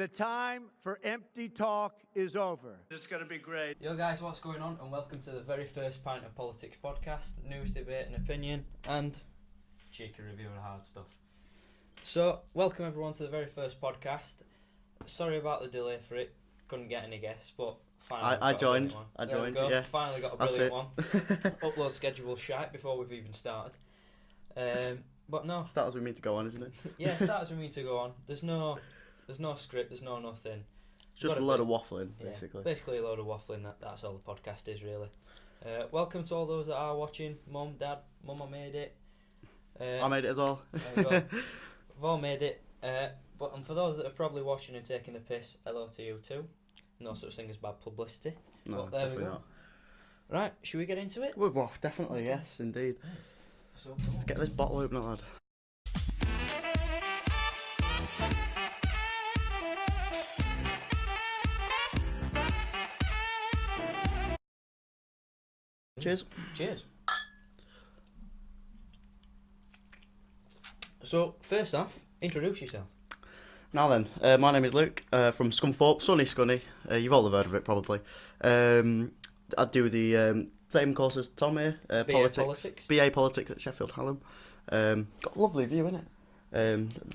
The time for empty talk is over. It's going to be great. Yo guys, what's going on? And welcome to the very first Pint and Politics podcast. News, debate and opinion, and cheeky review of hard stuff. So, welcome everyone to the very first podcast. Sorry about the delay for it. Couldn't get any guests, but finally I joined, yeah. Finally got a brilliant one. Upload schedule shite before we've even started. But no. Start as we mean to go on, isn't it? Yeah, start as we mean to go on. There's no script, there's no nothing. It's just a load of waffling, basically. Yeah, basically a load of waffling, that's all the podcast is, really. Welcome to all those that are watching. Mum, Dad, Mum, I made it. I made it as well. We've all made it. And for those that are probably watching and taking the piss, hello to you too. No such thing as bad publicity. No, but there we go. not. Right, should we get into it? Well, definitely, yes, indeed. So, Let's get this bottle open, lad. Cheers. Cheers. So, first off, introduce yourself. Now then, my name is Luke, from Scunthorpe, Sunny Scunny. You've all heard of it, probably. I do the same course as Tom here, Politics. BA Politics at Sheffield Hallam. Got a lovely view, innit?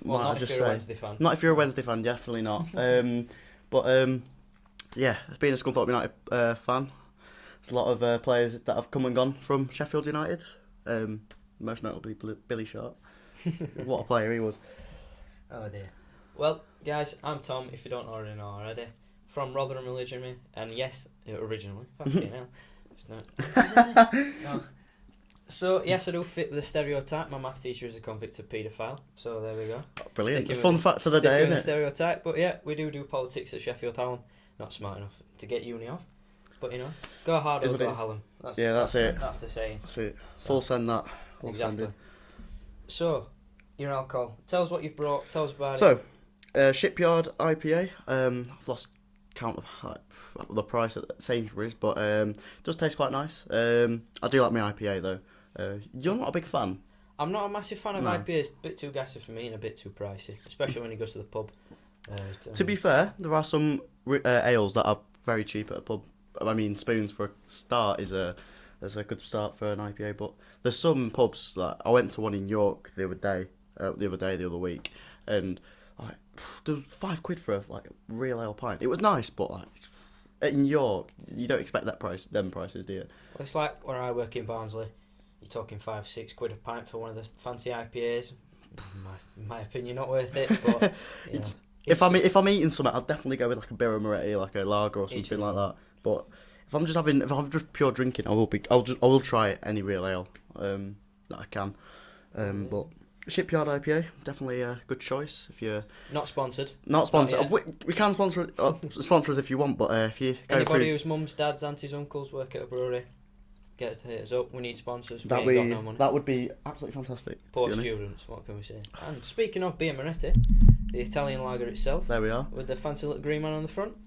Well, not if you're a Wednesday fan. Not if you're a Wednesday fan, definitely not. Yeah, being a Scunthorpe United fan, there's a lot of players that have come and gone from Sheffield United. Most notably Billy Sharp. What a player he was. Oh dear. Well, guys, I'm Tom, if you don't already know already, from Rotherham originally, and yes, originally, fucking hell. No. So, yes, I do fit the stereotype. My maths teacher is a convicted paedophile, so there we go. Brilliant. The fun fact of the day, isn't it? Stereotype, but yeah, we do politics at Sheffield Hallam. Not smart enough to get uni off, but you know, go hard or go Hallam. That's it. That's the saying. That's it. Full send that. Exactly. So, your alcohol. Tell us what you've brought. Tell us about it. Shipyard IPA. I've lost count of the price at Sainsbury's, but it does taste quite nice. I do like my IPA though. You're not a big fan? I'm not a massive fan of IPAs. A bit too gassy for me and a bit too pricey, especially when you go to the pub. To be fair, there are some ales that are very cheap at a pub. I mean, Spoons for a start is a good start for an IPA, but there's some pubs, like I went to one in York the other week, and like there was £5 for a real ale pint. It was nice, but like in York, you don't expect them prices, do you? Well, it's like where I work in Barnsley. You're talking £5-6 a pint for one of the fancy IPAs. In my opinion, not worth it. But you know, if I'm eating something, I'll definitely go with like a Birra Moretti, like a lager or something like that. But if I'm just pure drinking, I will try any real ale that I can. But Shipyard IPA, definitely a good choice if you're not sponsored. Not sponsored. We can sponsor us if you want, but if you go anybody whose mums, dads, aunties, uncles work at a brewery, get us to hit us up. We need sponsors. That would be absolutely fantastic. Poor students. What can we say? And speaking of Birra Moretti, the Italian lager itself. There we are. With the fancy little green man on the front.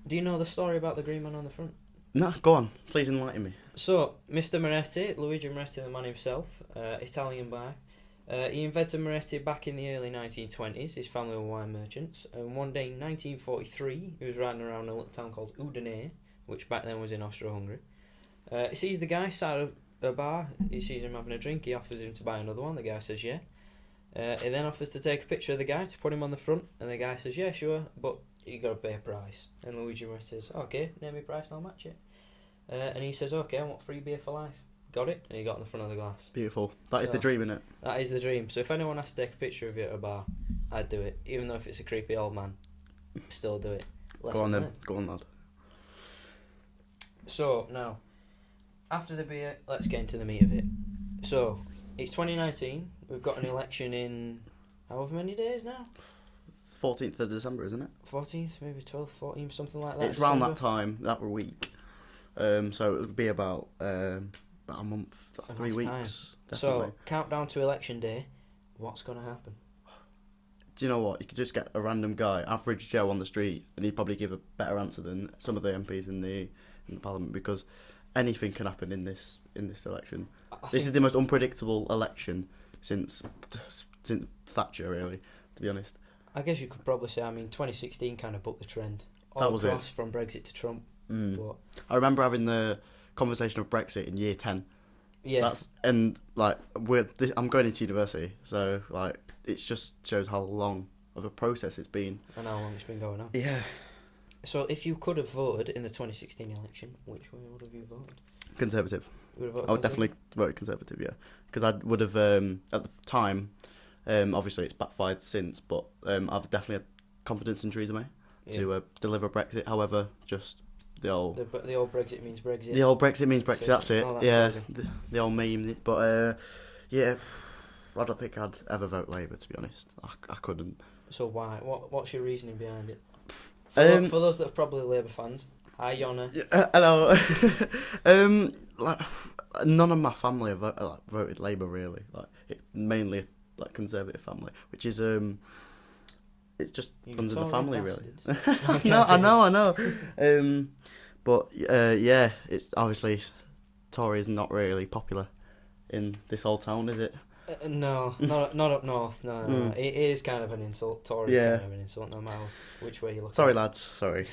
Do you know the story about the green man on the front? No, go on. Please enlighten me. So, Mr. Moretti, Luigi Moretti, the man himself, Italian by. He invented Moretti back in the early 1920s. His family were wine merchants. And one day in 1943, he was riding around a little town called Udine, which back then was in Austro-Hungary. He sees the guy sat at a bar. He sees him having a drink. He offers him to buy another one. The guy says, yeah. He then offers to take a picture of the guy to put him on the front. And the guy says, yeah, sure, but you got to pay a price. And Luigi Moretti says, okay, name me a price and I'll match it. And he says, okay, I want free beer for life. Got it? And he got on the front of the glass. Beautiful. That is the dream, isn't it? That is the dream. So if anyone has to take a picture of you at a bar, I'd do it. Even though if it's a creepy old man, still do it. Go on then. Go on, lad. So, now, after the beer, let's get into the meat of it. So, it's 2019. We've got an election in however many days now? 14th of December, isn't it? 14th, maybe 12th, 14th, something like that. It's around that time, that week. So it would be about a month, 3 weeks. Definitely. So, countdown to election day. What's going to happen? Do you know what? You could just get a random guy, average Joe on the street, and he'd probably give a better answer than some of the MPs in the Parliament, because anything can happen in this election. This is the most unpredictable election since Thatcher, really, to be honest. I guess you could probably say, 2016 kind of booked the trend. That was it. From Brexit to Trump. But I remember having the conversation of Brexit in year 10. yeah, I'm going into university, so like it just shows how long of a process it's been. and how long it's been going on. Yeah. So if you could have voted in the 2016 election, which way would have you voted? Conservative. You would have voted I would Conservative? definitely vote Conservative, yeah. Because I would have, at the time, obviously it's backfired since, but I've definitely had confidence in Theresa May to deliver Brexit. However, just the old The old Brexit means Brexit. the old Brexit means Brexit. That's it. Oh, that's yeah, lovely. the old meme. But yeah, I don't think I'd ever vote Labour, to be honest. I couldn't. So why? What's your reasoning behind it? For Um, those that are probably Labour fans, hi Yona. Hello. Like none of my family have voted Labour really. Mainly like Conservative family, which is it's just You under the Tory family really. bastards. No, I know. But yeah, it's obviously Tory is not really popular in this old town, is it? No, not up north. No. Mm. It is kind of an insult. Tory Yeah. is kind of an insult, no matter which way you look. Sorry, at it. lads. Sorry.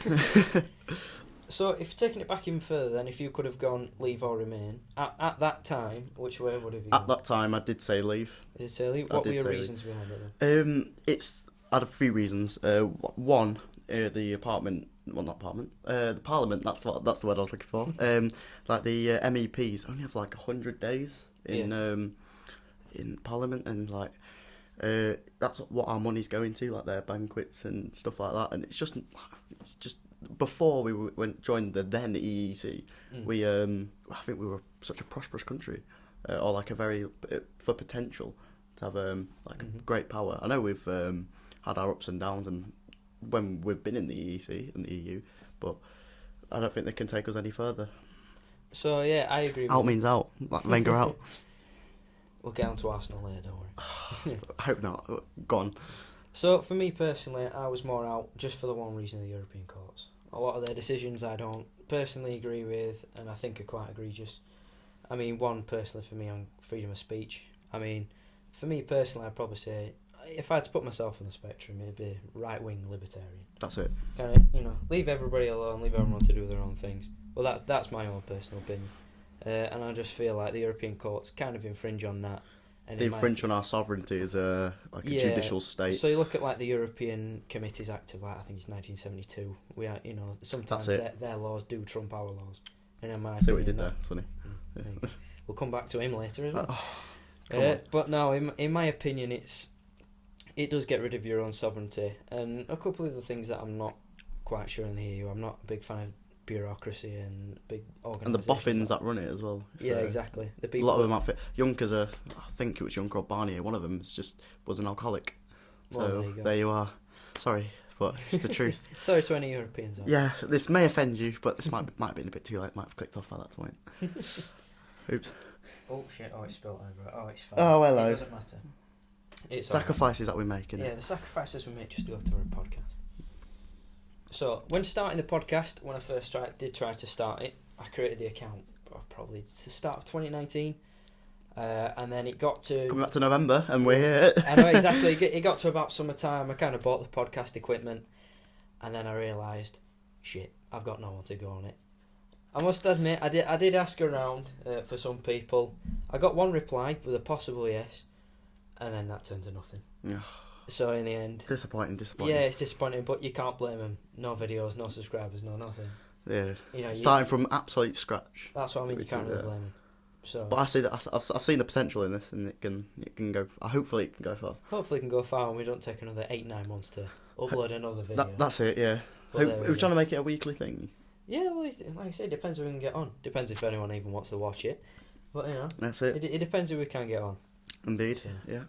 So, if taking it back even further, then if you could have gone Leave or Remain at that time, which way would have you? At that time, I did say leave. Did it say Leave? I What were did your say reasons behind it then? I had a few reasons. One, the apartment. Well, not apartment. The Parliament. That's the word I was looking for. Like the MEPs only have like 100 days in Parliament, and like that's what our money's going to, like their banquets and stuff like that. And it's just before we joined the then EEC, we I think we were such a prosperous country, or like a very for potential to have a great power. I know we've had our ups and downs, and when we've been in the EEC and the EU, but I don't think they can take us any further. So yeah, I agree. Out with you. means out. Like Wenger out. We'll get on to Arsenal later, don't worry. I hope not. Go on. So for me personally, I was more out just for the one reason: the European courts. A lot of their decisions I don't personally agree with, and I think are quite egregious. One personally for me on freedom of speech. For me personally, I'd probably say if I had to put myself on the spectrum, it'd be right-wing libertarian. That's it. Kind of, leave everybody alone, leave everyone to do their own things. Well, that's my own personal opinion, and I just feel like the European courts kind of infringe on that. And They infringe on our sovereignty as a judicial state. So you look at the European Committees Act of I think it's 1972. We are, sometimes their laws do trump our laws. And in my See what you opinion, did there? Funny. there you go. We'll come back to him later as well. Come on. But no, in my opinion, it does get rid of your own sovereignty, and a couple of the things that I'm not quite sure in the EU. I'm not a big fan of bureaucracy and big organisations. And the boffins that run it as well. Yeah, exactly. The A people. lot of them outfit. Juncker's I think it was Juncker or Barnier. One of them was an alcoholic. Well, So there you go. there you are. Sorry, but it's the truth. Sorry to any Europeans. Yeah, this may offend you, but this might have been a bit too late. Might have clicked off by that point. Oops. Oh shit! Oh, it's spilled over. Oh, it's fine. Oh, hello. It doesn't matter. It's Sacrifices that we make, alright. innit? Yeah, the sacrifices we make just to go to our podcast. So, when starting the podcast, when I first did try to start it, I created the account probably to the start of 2019, and then it got to. Coming back to November, and we're here. I know exactly. It got to about summertime. I kind of bought the podcast equipment, and then I realised, shit, I've got no one to go on it. I must admit, I did ask around for some people. I got one reply with a possible yes, and then that turned to nothing. Yeah. So in the end, Disappointing. yeah, it's disappointing, but you can't blame them. No videos, no subscribers, no nothing. Yeah. Starting from absolute scratch. That's what I mean. You can't really blame them. So, But I see that I've seen the potential in this, and it can go. Hopefully, it can go far. hopefully, it can go far, and we don't take another 8-9 months to upload another video. That's it. Yeah. But there we We're go. trying to make it a weekly thing. Yeah, well, like I say, it depends who we can get on. Depends if anyone even wants to watch it. But That's it. it depends who we can get on. Indeed. Yeah. Yeah.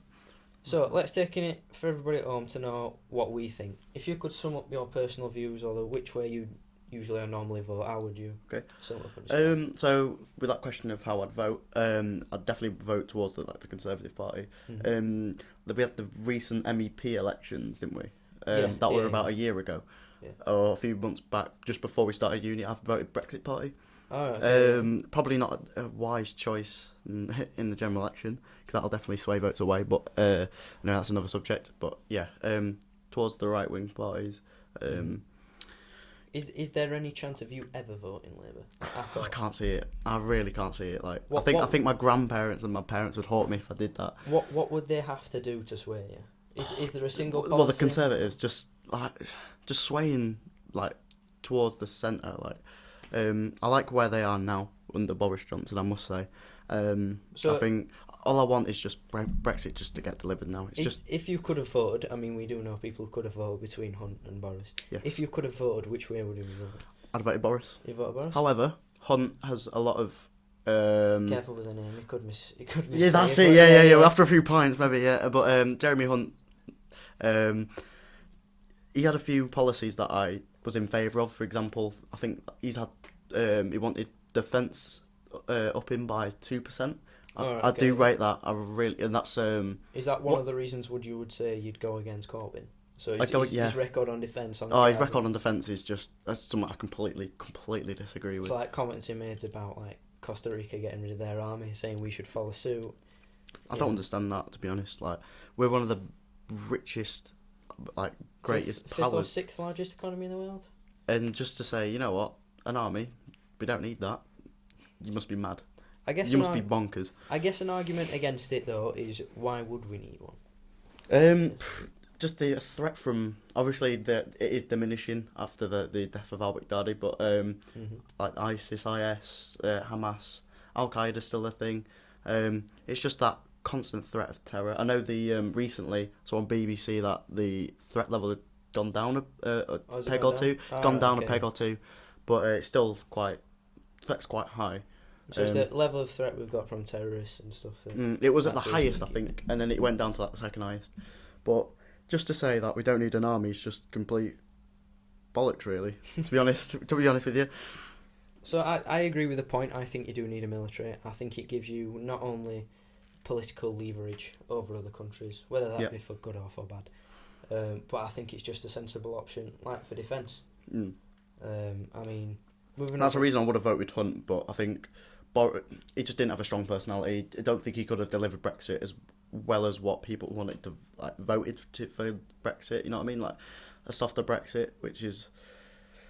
So let's take it for everybody at home to know what we think. If you could sum up your personal views or which way you usually or normally vote, how would you sum up? And So with that question of how I'd vote, I'd definitely vote towards the Conservative Party. Mhm. We had the recent MEP elections, didn't we? Yeah, that were yeah, about yeah. a year ago, Yeah. or a few months back, just before we started uni. I voted Brexit Party. Okay. Probably not a wise choice in the general election, because that'll definitely sway votes away. But no, that's another subject. But yeah, towards the right wing parties. Is there any chance of you ever voting Labour at all? I can't see it. I really can't see it. Like What- I think my grandparents and my parents would haunt me if I did that. What would they have to do to sway you? Is there a single policy? Well, the Conservatives just swaying like towards the centre. Like I like where they are now under Boris Johnson, I must say. So I think all I want is just Brexit just to get delivered now. It's just if you could have voted, I mean, we do know people who could have voted between Hunt and Boris. yes. If you could have voted, which way would you have voted? I'd vote Boris. You voted Boris? However, Hunt has a lot of Careful with the name, he could miss. yeah, that's it. Yeah. After a few pints, maybe. Yeah, but Jeremy Hunt, he had a few policies that I was in favour of. For example, I think he's had he wanted defence upping by 2%. I do rate that. I really, and that's Is that one of the reasons you would say you'd go against Corbyn? So his record on defence. his record on defence is just that's something I completely disagree with. It's like comments he made about like Costa Rica getting rid of their army, saying we should follow suit. I don't understand that, to be honest. Like, we're one of the richest, like, greatest fifth or powers. sixth largest economy in the world. And just to say, you know what, an army, we don't need that. You must be mad. I guess you must be bonkers. I guess an argument against it though is why would we need one? Just the threat from obviously it is diminishing after the death of al-Baghdadi, but like ISIS, IS, Hamas, Al Qaeda still a thing. It's just that constant threat of terror. I know the recently saw on BBC that the threat level had gone down a peg or two, a peg or two, but it's still threat's quite high. So it's the level of threat we've got from terrorists and stuff. It was at the highest, I think, and then it went down to like the second highest. But just to say that we don't need an army is just complete bollocks, really. To be honest with you. So I agree with the point. I think you do need a military. I think it gives you not only political leverage over other countries, whether that be for good or for bad, but I think it's just a sensible option, like for defence. I mean, that's the reason I would have voted Hunt, but I think he just didn't have a strong personality. I don't think he could have delivered Brexit as well as what people wanted to voted for Brexit. You know what I mean? Like a softer Brexit, which is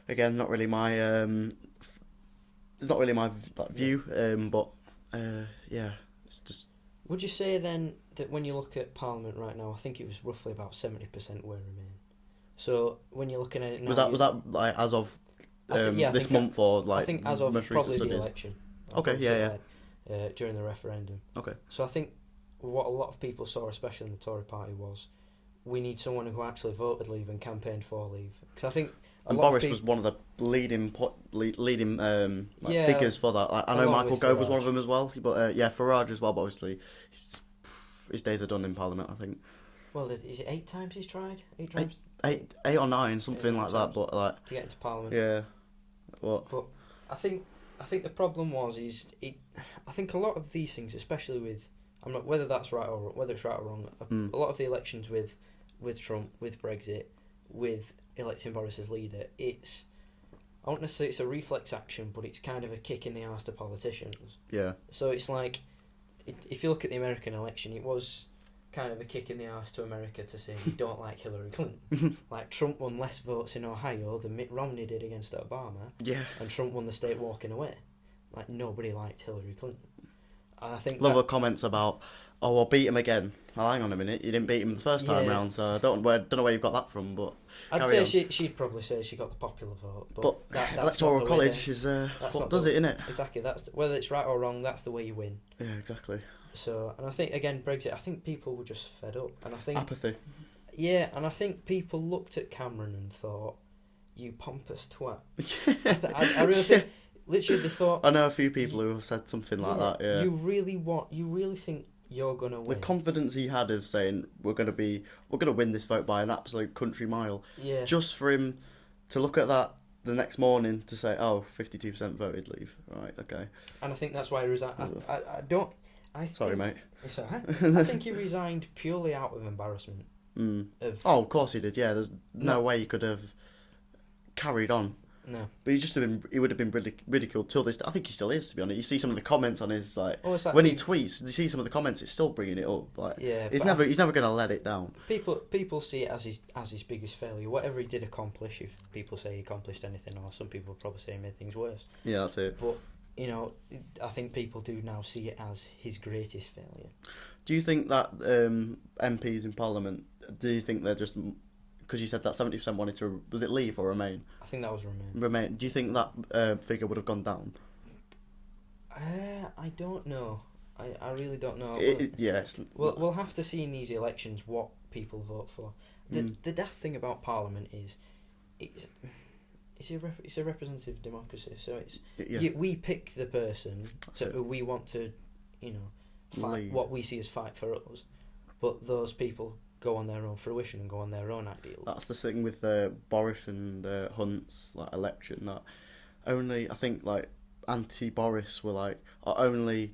again not really my it's not really my view. But it's just. Would you say then that when you look at Parliament right now, I think it was roughly about 70% where Remain. So when you're looking at it now, was that like as of this month or like? I think as of probably the election. Okay, during the referendum. Okay. So I think what a lot of people saw, especially in the Tory party, was we need someone who actually voted Leave and campaigned for Leave. Because I think Boris was one of the leading figures for that. Like, I know Michael Gove was one of them as well, but Farage as well. But obviously, his days are done in Parliament, I think. Well, is it 8 times he's tried? 8 times? Eight or nine, something like that. But like to get into Parliament. Yeah. What? But I think the problem was I think a lot of these things, especially with whether that's right or whether it's right or wrong. A lot of the elections with Trump, with Brexit, with electing Boris as leader, I won't necessarily say it's a reflex action, but it's kind of a kick in the arse to politicians. Yeah. So it's like, if you look at the American election, it was kind of a kick in the arse to America to say we don't like Hillary Clinton. Like Trump won less votes in Ohio than Mitt Romney did against Obama. Yeah. And Trump won the state walking away. Like nobody liked Hillary Clinton. And I think love the comments about, oh, I'll beat him again. Oh, hang on a minute, you didn't beat him the first time round, so I don't know where you've got that from, but I'd say she'd probably say she got the popular vote. But that's electoral college is what does it, innit? Exactly. Whether it's right or wrong, that's the way you win. Yeah, exactly. So, and I think again Brexit, I think people were just fed up, and I think apathy. Yeah, and I think people looked at Cameron and thought, "You pompous twat." I really think, literally, they thought. I know a few people who have said something like that. Yeah. You really think you're gonna win? The confidence he had of saying we're gonna win this vote by an absolute country mile. Yeah. Just for him to look at that the next morning to say, "Oh, 52% voted Leave." Right. Okay. And I think that's why he resigned. Sorry, mate. It's alright. I think he resigned purely out of embarrassment. Of course he did. Yeah, there's no way he could have carried on. No. But he would have been ridiculed till this. I think he still is, to be honest. You see some of the comments on his when he tweets. You see some of the comments. It's still bringing it up. He's never going to let it down. People see it as his biggest failure. Whatever he did accomplish, if people say he accomplished anything, or some people probably say he made things worse. Yeah, that's it. But I think people do now see it as his greatest failure. Do you think that MPs in Parliament? Do you think they're just? Because you said that 70% wanted to, was it leave or remain? I think that was remain. Remain. Do you think that figure would have gone down? I don't know. I really don't know. We'll have to see in these elections what people vote for. The daft thing about Parliament is, it's a representative democracy. So we pick the person who we want to, fight, what we see as fight for us, but those people go on their own fruition and go on their own ideals. That's the thing with Boris and Hunt's election. That only, I think, anti-Boris were only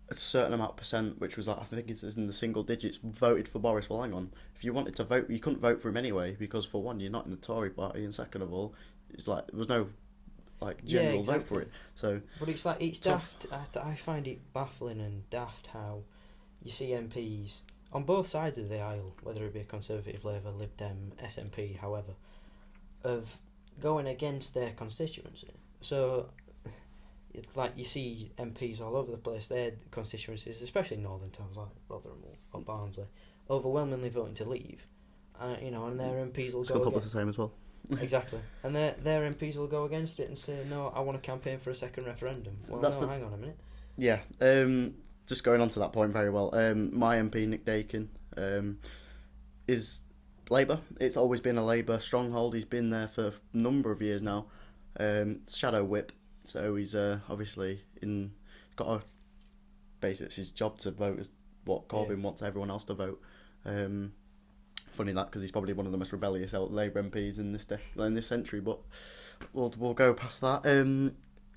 a certain amount of percent, which was I think it's in the single digits, voted for Boris. Well, hang on, if you wanted to vote, you couldn't vote for him anyway, because for one, you're not in the Tory party, and second of all, it's there was no general vote for it. So, but it's daft. I find it baffling and daft how you see MPs on both sides of the aisle, whether it be a Conservative, Labour, Lib Dem, SNP, however, of going against their constituency. So, it's you see MPs all over the place, their constituencies, especially in northern towns like Rotherham or Barnsley, overwhelmingly voting to leave. And their MPs will go against the same as well. Exactly. And their MPs will go against it and say, no, I want to campaign for a second referendum. Well, hang on a minute. Yeah. Just going on to that point very well. My MP, Nick Dakin, is Labour. It's always been a Labour stronghold. He's been there for a number of years now. Shadow whip. So he's obviously basically it's his job to vote as what Corbyn wants everyone else to vote. Funny that, because he's probably one of the most rebellious Labour MPs in this century. But we'll go past that.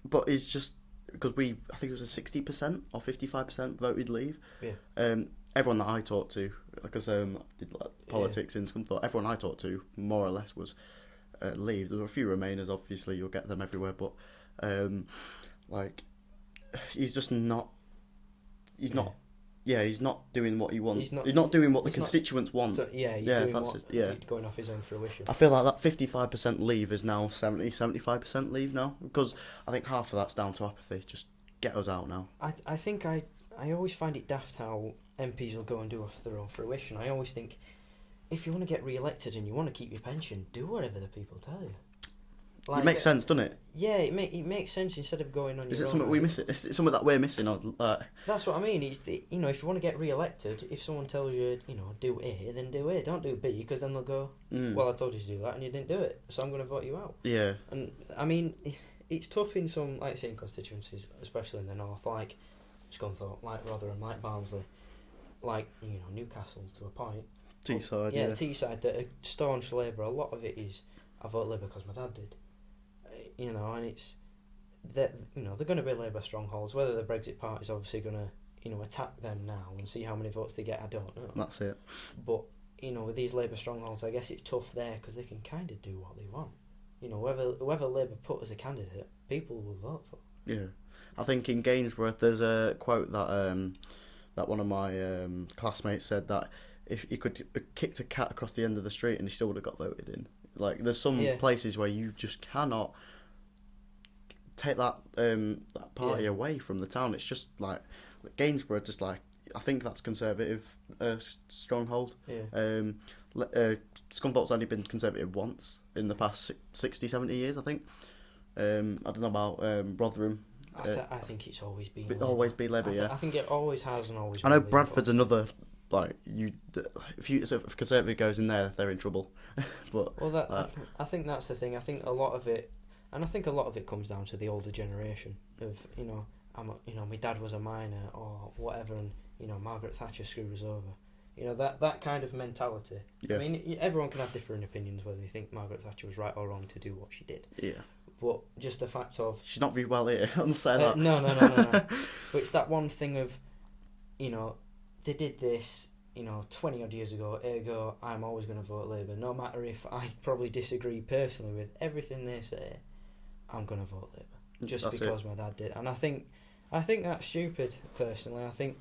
But it's just because I think it was a 60% or 55% voted leave. Yeah. Everyone that I talked to, because I did politics in Scunthorpe, everyone I talked to more or less was leave. There were a few Remainers, obviously you'll get them everywhere, but he's just not. He's not. Yeah, he's not doing what he wants. He's not doing what the constituents want. So, he's going off his own fruition. I feel like that 55% leave is now 75% leave now, because I think half of that's down to apathy. Just get us out now. I think I always find it daft how MPs will go and do off their own fruition. I always think, if you want to get re-elected and you want to keep your pension, do whatever the people tell you. It makes sense, doesn't it? Yeah, it makes sense instead of going on. Is it something we miss? Is it something that we're missing? That's what I mean. It's if you want to get re-elected, if someone tells you, do A, then do A. Don't do B, because then they'll go, well, I told you to do that and you didn't do it, so I'm going to vote you out. Yeah. And I mean, it's tough in some, in constituencies, especially in the north, like Scunthorpe, like Rotherham, like Barnsley, Newcastle to a point. Teesside. Yeah, Teesside. That are staunch Labour. A lot of it is I vote Labour because my dad did. And it's that they're going to be Labour strongholds. Whether the Brexit Party's obviously going to attack them now and see how many votes they get, I don't know. That's it. But with these Labour strongholds, I guess it's tough there because they can kind of do what they want. Whoever Labour put as a candidate, people will vote for. Yeah, I think in Gainsborough there's a quote that one of my classmates said, that if he could have kicked a cat across the end of the street and he still would have got voted in. There's some places where you just cannot take that party away from the town. It's just Gainsborough, just I think that's Conservative stronghold. Yeah. Scunthorpe's only been Conservative once in the past 60, 70 years, I think. I don't know about Rotherham. I think it's always been Labour. Always be Labour, yeah. I think it always has and always. I know Bradford's another. If Conservative goes in there, they're in trouble. I think that's the thing. I think a lot of it, and I think a lot of it comes down to the older generation of my dad was a miner or whatever, and Margaret Thatcher screwed us over. That kind of mentality. Yeah. I mean, everyone can have different opinions whether they think Margaret Thatcher was right or wrong to do what she did. Yeah. But just the fact of she's not very well here. I'm saying that. No. But it's that one thing of, they did this, 20 odd years ago, ergo I'm always going to vote Labour, no matter if I probably disagree personally with everything they say. I'm gonna vote Labour just That's because my dad did, and I think that's stupid. Personally, I think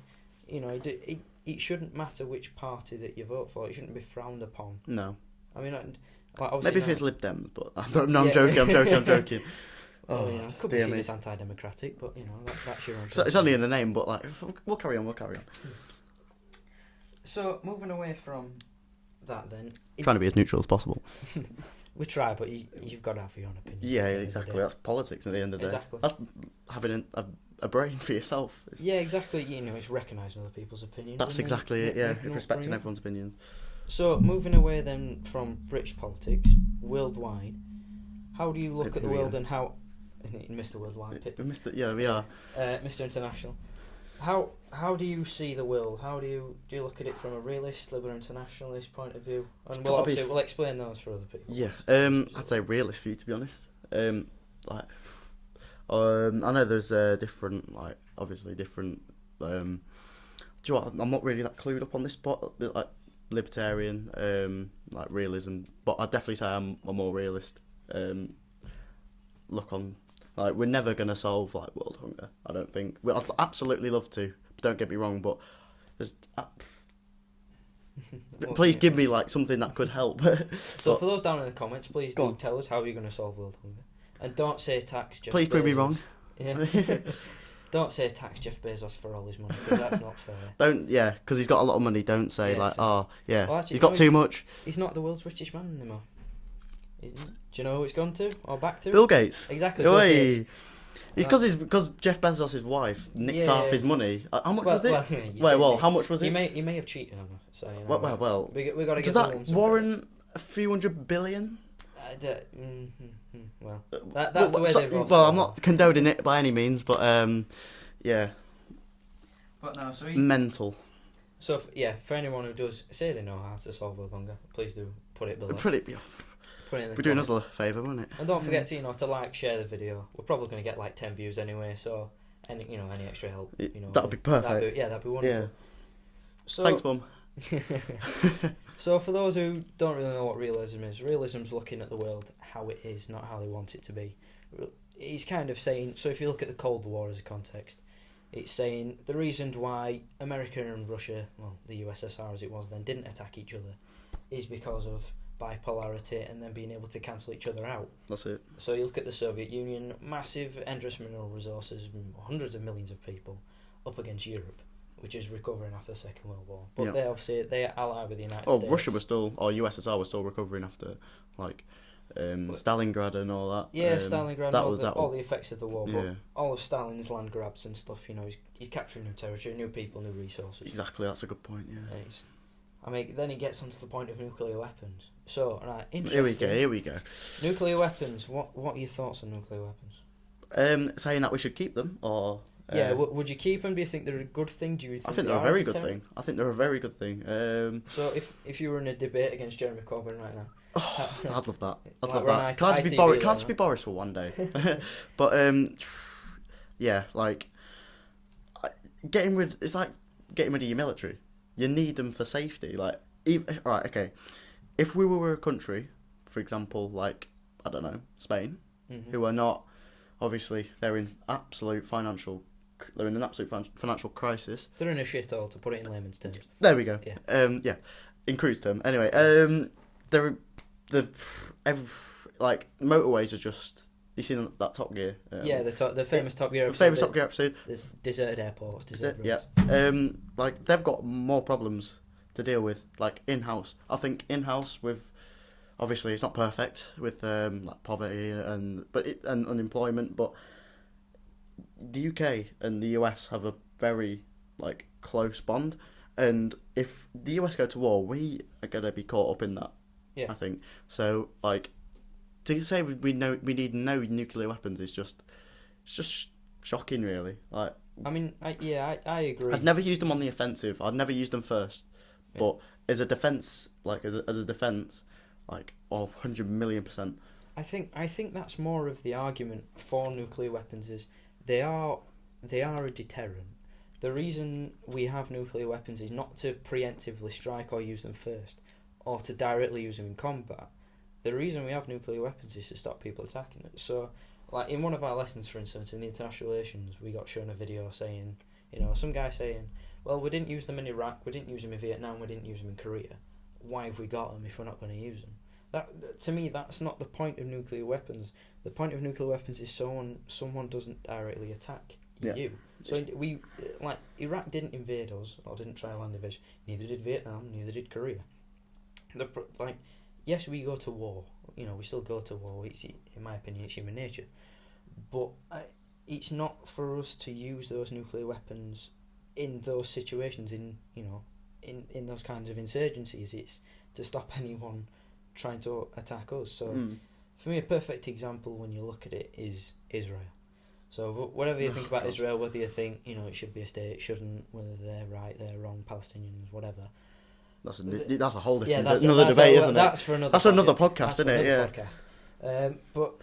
it shouldn't matter which party that you vote for. It shouldn't be frowned upon. No. I mean, obviously Maybe if now, it's Lib Dem, but I'm joking. Oh, yeah, could be dear seen me. as anti-democratic, but that's your own. So it's only in the name, but like we'll carry on. So moving away from that, then Trying to be as neutral as possible. we try, but you've got to have your own opinion. Yeah, at the end of the exactly. day. That's politics at the end of the day. Exactly. That's having a brain for yourself. Yeah, exactly. It's recognising other people's opinions. That's and exactly it. Yeah, making what's respecting brilliant. everyone's opinions. So moving away then from British politics, worldwide, how do you look Pip, at the here we world are. and how, Mr. Worldwide, Pip, Yeah, we are. Mr. International, how do you see the world? How do you look at it from a realist, liberal internationalist point of view? And we'll explain those for other people. Yeah, I'd say realist for you, to be honest. I know there's different, like, obviously different. Do you know what? I'm not really that clued up on this spot, like libertarian, like realism. But I'd definitely say I'm a more realist. Look on, like, we're never gonna solve like world hunger. I don't think. Well, I'd absolutely love to. Don't get me wrong, but there's. Please give me like something that could help. So for those down in the comments, please Go do on. tell us how you're going to solve world hunger, and don't say tax Jeff. Please prove me Bezos. wrong. Yeah. Don't say tax Jeff Bezos for all his money, because that's not fair. Don't, yeah, because he's got a lot of money. Don't say Yeah, like, so- oh yeah, Well, actually, he's got no, too much. He's not the world's richest man anymore. Do you know who it's gone to or back to? Bill Gates. Exactly. Bill Oi. Gates. Because Jeff Bezos' wife nicked Yeah. half his money. How much was it? Well, How much was he it? may have cheated on her. So Well. we got to Does get that warrant a few $100 billion? Well, that's the way they've got. Well, I'm not condoning it by any means, but yeah, But no, so mental. So for anyone who does say they know how to solve world hunger, please do put it below. Put it in the We're doing us comments. a favour, won't it? And don't forget to to like, share the video. We're probably going to get like 10 views anyway, so any extra help, That'd be perfect. that'd be wonderful. Yeah. So, Thanks, Mum. So for those who don't really know what realism is, realism's looking at the world how it is, not how they want it to be. He's kind of saying, so if you look at the Cold War as a context, it's saying the reason why America and Russia, well, the USSR as it was then, didn't attack each other is because of bipolarity and then being able to cancel each other out. That's it. So you look at the Soviet Union, massive endless mineral resources, hundreds of millions of people, up against Europe, which is recovering after the Second World War. But Yeah. they ally with the United Oh, States. Russia was still, or USSR was still recovering after, like, Stalingrad and all that. Yeah, Stalingrad, that all the effects of the war, Yeah. but all of Stalin's land grabs and stuff, he's capturing new territory, new people, new resources. Exactly, that's a good point, yeah. And then he gets onto the point of nuclear weapons. So, right, interesting. Here we go. Nuclear weapons, what are your thoughts on nuclear weapons? Saying that we should keep them, or... would you keep them? Do you think they're a good thing? Do you think I think they're a very good thing. I think they're a very good thing. So if you were in a debate against Jeremy Corbyn right now... I'd love that. I'd Like love we're on that. Can I just be ITV Boris? Can I then, just be Boris for one day? But yeah, like it's like getting rid of your military. You need them for safety. Like, right, okay. If we were a country, for example, like, I don't know, Spain, who are not, obviously, they're in an absolute financial financial crisis. They're in a shithole, to put it in layman's terms. There we go. Yeah. In cruise term. Anyway, like, motorways are just. You seen that Top Gear? The famous Top Gear The episode. famous Top Gear episode. There's deserted airports, deserted Yeah. roads. Like, they've got more problems to deal with, like, in-house. I think in-house with, obviously it's not perfect with like poverty and unemployment, but the UK and the US have a very, like, close bond, and if the US go to war, we are gonna be caught up in that. Yeah. I think so. Like, to say we need no nuclear weapons is just shocking, really. Like, I mean, I agree. I'd never use them on the offensive. I'd never use them first. Yeah. But as a defence, like, as a defence, like, 100,000,000%. I think that's more of the argument for nuclear weapons is they are a deterrent. The reason we have nuclear weapons is not to preemptively strike or use them first, or to directly use them in combat. the reason we have nuclear weapons is to stop people attacking it. So, like in one of our lessons, for instance, in the international relations, we got shown a video saying, some guy saying, well, we didn't use them in Iraq, we didn't use them in Vietnam, we didn't use them in Korea. Why have we got them if we're not going to use them? That, to me, that's not the point of nuclear weapons. The point of nuclear weapons is someone doesn't directly attack you. So Iraq didn't invade us or didn't try a land invasion. Neither did Vietnam. Neither did Korea. Yes, we go to war. We still go to war. It's, in my opinion, it's human nature. But it's not for us to use those nuclear weapons in those situations. In those kinds of insurgencies, it's to stop anyone trying to attack us. So, for me, a perfect example when you look at it is Israel. So whatever you think about Israel, whether you think it should be a state, it shouldn't, whether they're right, they're wrong, Palestinians, whatever. That's a whole different that's another debate, isn't it? That's for another. That's another podcast, isn't it? Yeah. Podcast. But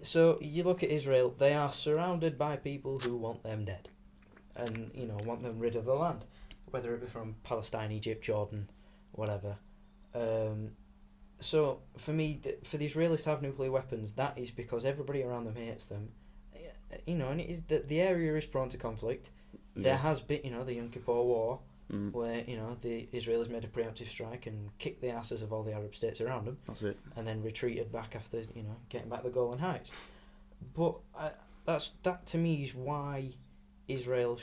so you look at Israel; they are surrounded by people who want them dead, and want them rid of the land, whether it be from Palestine, Egypt, Jordan, whatever. So for me, for the Israelis to have nuclear weapons, that is because everybody around them hates them. And it is the area is prone to conflict. Yeah. There has been, the Yom Kippur War, where the Israelis made a preemptive strike and kicked the asses of all the Arab states around them. That's it. And then retreated back after getting back the Golan Heights. But that to me is why Israel,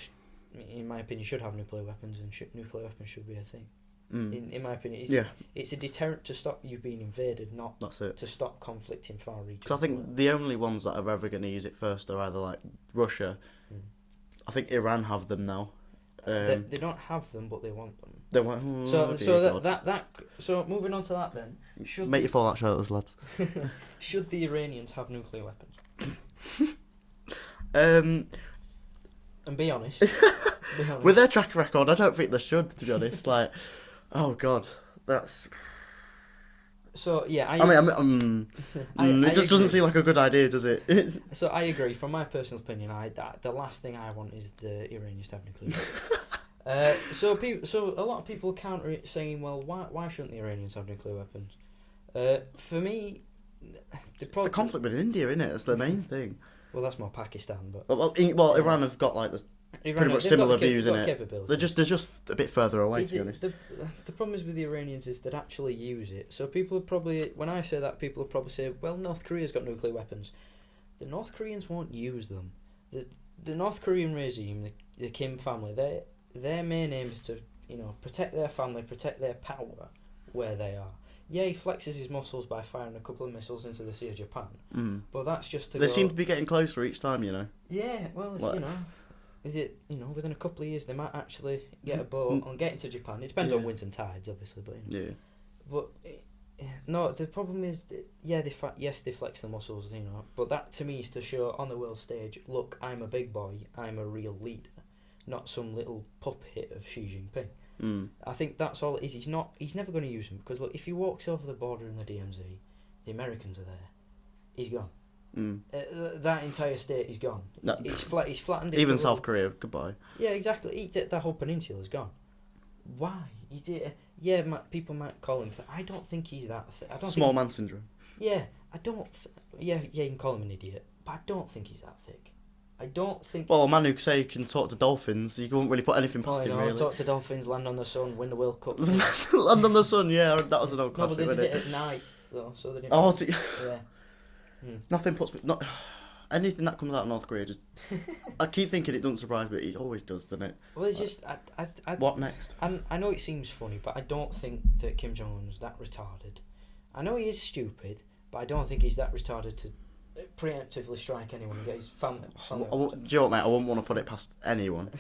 in my opinion, should have nuclear weapons, and nuclear weapons should be a thing. In my opinion, it's a deterrent to stop you being invaded, not to stop conflict in far regions. Because I think the only ones that are ever going to use it first are either like Russia. I think Iran have them now. They don't have them, but they want them. They want. So moving on to that then. Make your fallout shelters, lads. Should the Iranians have nuclear weapons? And be honest. With their track record, I don't think they should. To be honest, oh God, that's. So yeah, it just doesn't seem like a good idea, does it? So I agree. From my personal opinion, the last thing I want is the Iranians to have nuclear weapons. So a lot of people counter it, saying, "Well, why shouldn't the Iranians have nuclear weapons?" For me, the conflict with India, isn't it? That's the main thing. Well, that's more Pakistan, but Iran have got pretty much similar views, innit? They're just a bit further away, to be honest. The problem is with the Iranians is that actually use it. So people probably, when I say that, people will probably say, well, North Korea's got nuclear weapons. The North Koreans won't use them. The North Korean regime, the Kim family, their main aim is to protect their family, protect their power where they are. Yeah, he flexes his muscles by firing a couple of missiles into the Sea of Japan. But that's just to They seem to be getting closer each time, Yeah, well, within a couple of years they might actually get a boat and get into Japan. It depends on winds and tides, obviously, but But no, the problem is they flex the muscles, but that to me is to show on the world stage, look, I'm a big boy, I'm a real leader, not some little puppet of Xi Jinping. I think that's all it is. He's never going to use them, because look, if he walks over the border in the DMZ, the Americans are there. He's gone. That entire state is gone. He's flattened it. Even South Korea, goodbye. Yeah, exactly. The whole peninsula is gone. Why? He did. People might call him. I don't think he's that. Small man syndrome. Yeah, I don't. You can call him an idiot, but I don't think he's that thick. I don't think. Well, a man who say he can talk to dolphins, you won't really put anything past him, really. Talk to dolphins, land on the sun, win the World Cup. Land on the sun, yeah, that was an old classic. No, but they did it at night, though, so they didn't. Oh, yeah. Nothing puts me. Not anything that comes out of North Korea. Just I keep thinking it doesn't surprise me. It always does, doesn't it? Well, it's just what next? I know it seems funny, but I don't think that Kim Jong Un's that retarded. I know he is stupid, but I don't think he's that retarded to preemptively strike anyone and get his family. Do you know what, mate? I wouldn't want to put it past anyone.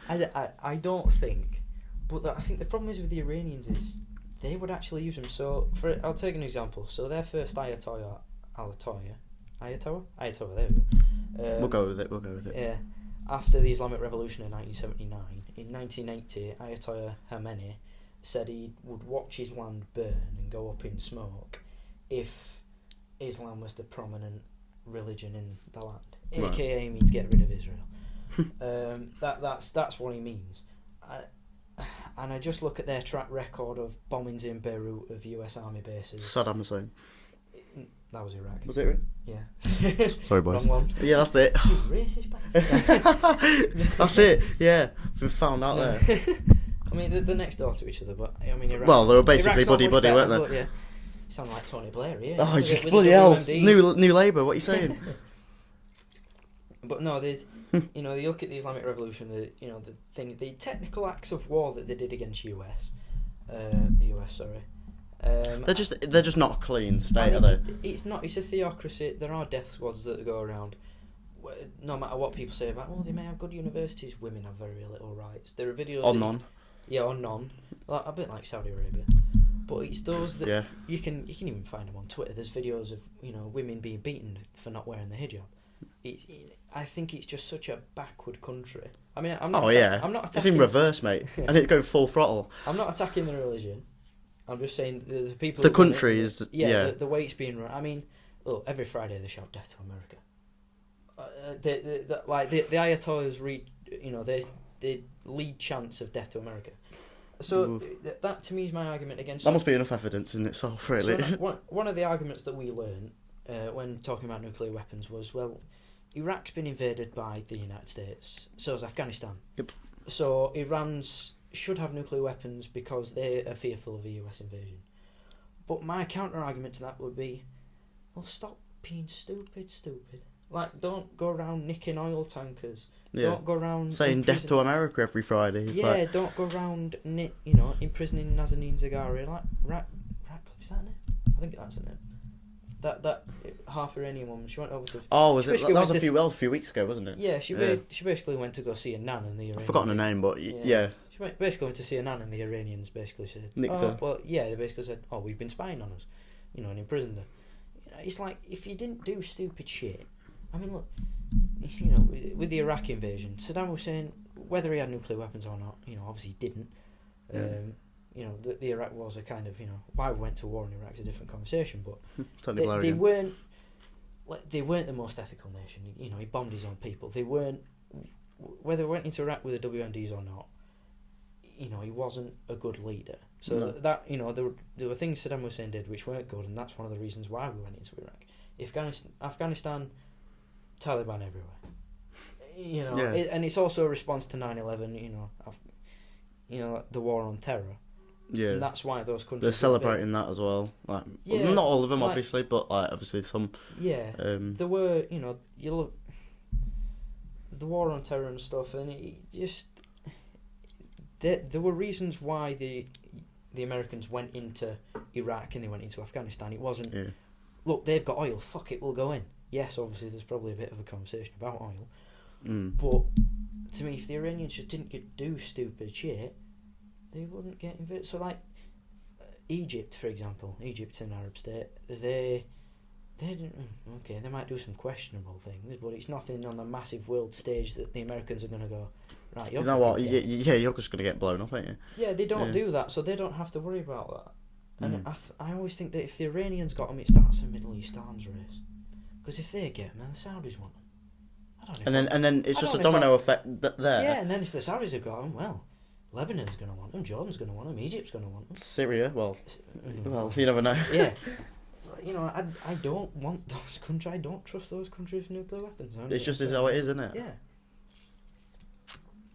I don't think, but I think the problem is with the Iranians is they would actually use them. So I'll take an example. So their first Ayatollah, there we go. We'll go with it. Yeah. After the Islamic Revolution in 1979, in 1980, Ayatollah Khamenei said he would watch his land burn and go up in smoke if Islam was the prominent religion in the land. Right. AKA means get rid of Israel. That's what he means. And I just look at their track record of bombings in Beirut of US Army bases. Saddam Hussein. That was Iraq. Was it? Yeah. Sorry, boys. Wrong one. Yeah, that's it. You racist bastard. That's it. Yeah, been found out No. there. I mean, they're next door to each other, but I mean, Iraq. Well, they were basically Iraq's not much buddy, weren't better, they? but, yeah. You sound like Tony Blair, yeah. Oh, With you the bloody hell! WMDs. New Labour. What are you saying? But no, they, you know, you look at the Islamic Revolution, the technical acts of war that they did against the US, sorry. They're just not a clean state, I mean, are they? it's not. It's a theocracy. There are death squads that go around. No matter what people say about, they may have good universities. Women have very little rights. There are videos. Or none. Yeah, or none. Like, a bit like Saudi Arabia. But it's those that you can even find them on Twitter. There's videos of women being beaten for not wearing the hijab. I think it's just such a backward country. I mean, I'm not. I'm not attacking. It's in reverse, mate, and it's going full throttle. I'm not attacking the religion. I'm just saying the people. The country is the way it's being run. I mean, look, every Friday they shout "Death to America." The Ayatollahs read. They lead chants of "Death to America." So that to me is my argument against. That must be enough evidence in itself, really. So one of the arguments that we learned when talking about nuclear weapons was, well, Iraq's been invaded by the United States, so is Afghanistan. Yep. So Iran's should have nuclear weapons because they are fearful of a US invasion. But my counter argument to that would be, well, stop being stupid. Like, don't go around nicking oil tankers. Yeah. Don't go around saying "Death to America" every Friday. It's don't go around imprisoning Nazanin Zaghari. Like Ratcliffe, is that in it? I think that's in it. That half Iranian woman, she went over to. Oh, was it? That was a few weeks ago, wasn't it? Yeah, she basically went to go see a nan, and the Iranians. I've forgotten her name, but yeah. She basically went to see a nan, and the Iranians basically said, nicked her. Well, yeah, they basically said, "Oh, we've been spying on us," and imprisoned her. It's like, if you didn't do stupid shit. I mean, look, with the Iraq invasion, Saddam Hussein, whether he had nuclear weapons or not, obviously he didn't. Yeah. The Iraq wars are kind of, why we went to war in Iraq is a different conversation, but Totally they weren't the most ethical nation. He bombed his own people. They weren't, whether he went into Iraq with the WMDs or not, he wasn't a good leader. So that, there were things Saddam Hussein did which weren't good, and that's one of the reasons why we went into Iraq. Afghanistan, Taliban everywhere. And it's also a response to 9/11. The war on terror. Yeah, and that's why those countries. They're celebrating that as well. Like, not all of them, obviously, but obviously some. Yeah. There were, you look. The war on terror and stuff, and it just. There were reasons why the Americans went into Iraq and they went into Afghanistan. It wasn't. Yeah. Look, they've got oil. Fuck it, we'll go in. Yes, obviously, there's probably a bit of a conversation about oil. But to me, if the Iranians just didn't do stupid shit, they wouldn't get invaded. So, like, Egypt, for example, Egypt's an Arab state. They didn't. Okay, they might do some questionable things, but it's nothing on the massive world stage that the Americans are going to go, right, you're what? Yeah, you're just going to get blown up, ain't you? Yeah, they don't do that, so they don't have to worry about that. And I always think that if the Iranians got them, it starts a Middle East arms race. Because if they get them, then the Saudis want them. And then it's just a domino effect there. Yeah, and then if the Saudis have got them, well, Lebanon's going to want them, Jordan's going to want them, Egypt's going to want them. Syria, well, you never know. Yeah. I don't want those countries. I don't trust those countries with nuclear weapons. It's just how it is, isn't it? Yeah.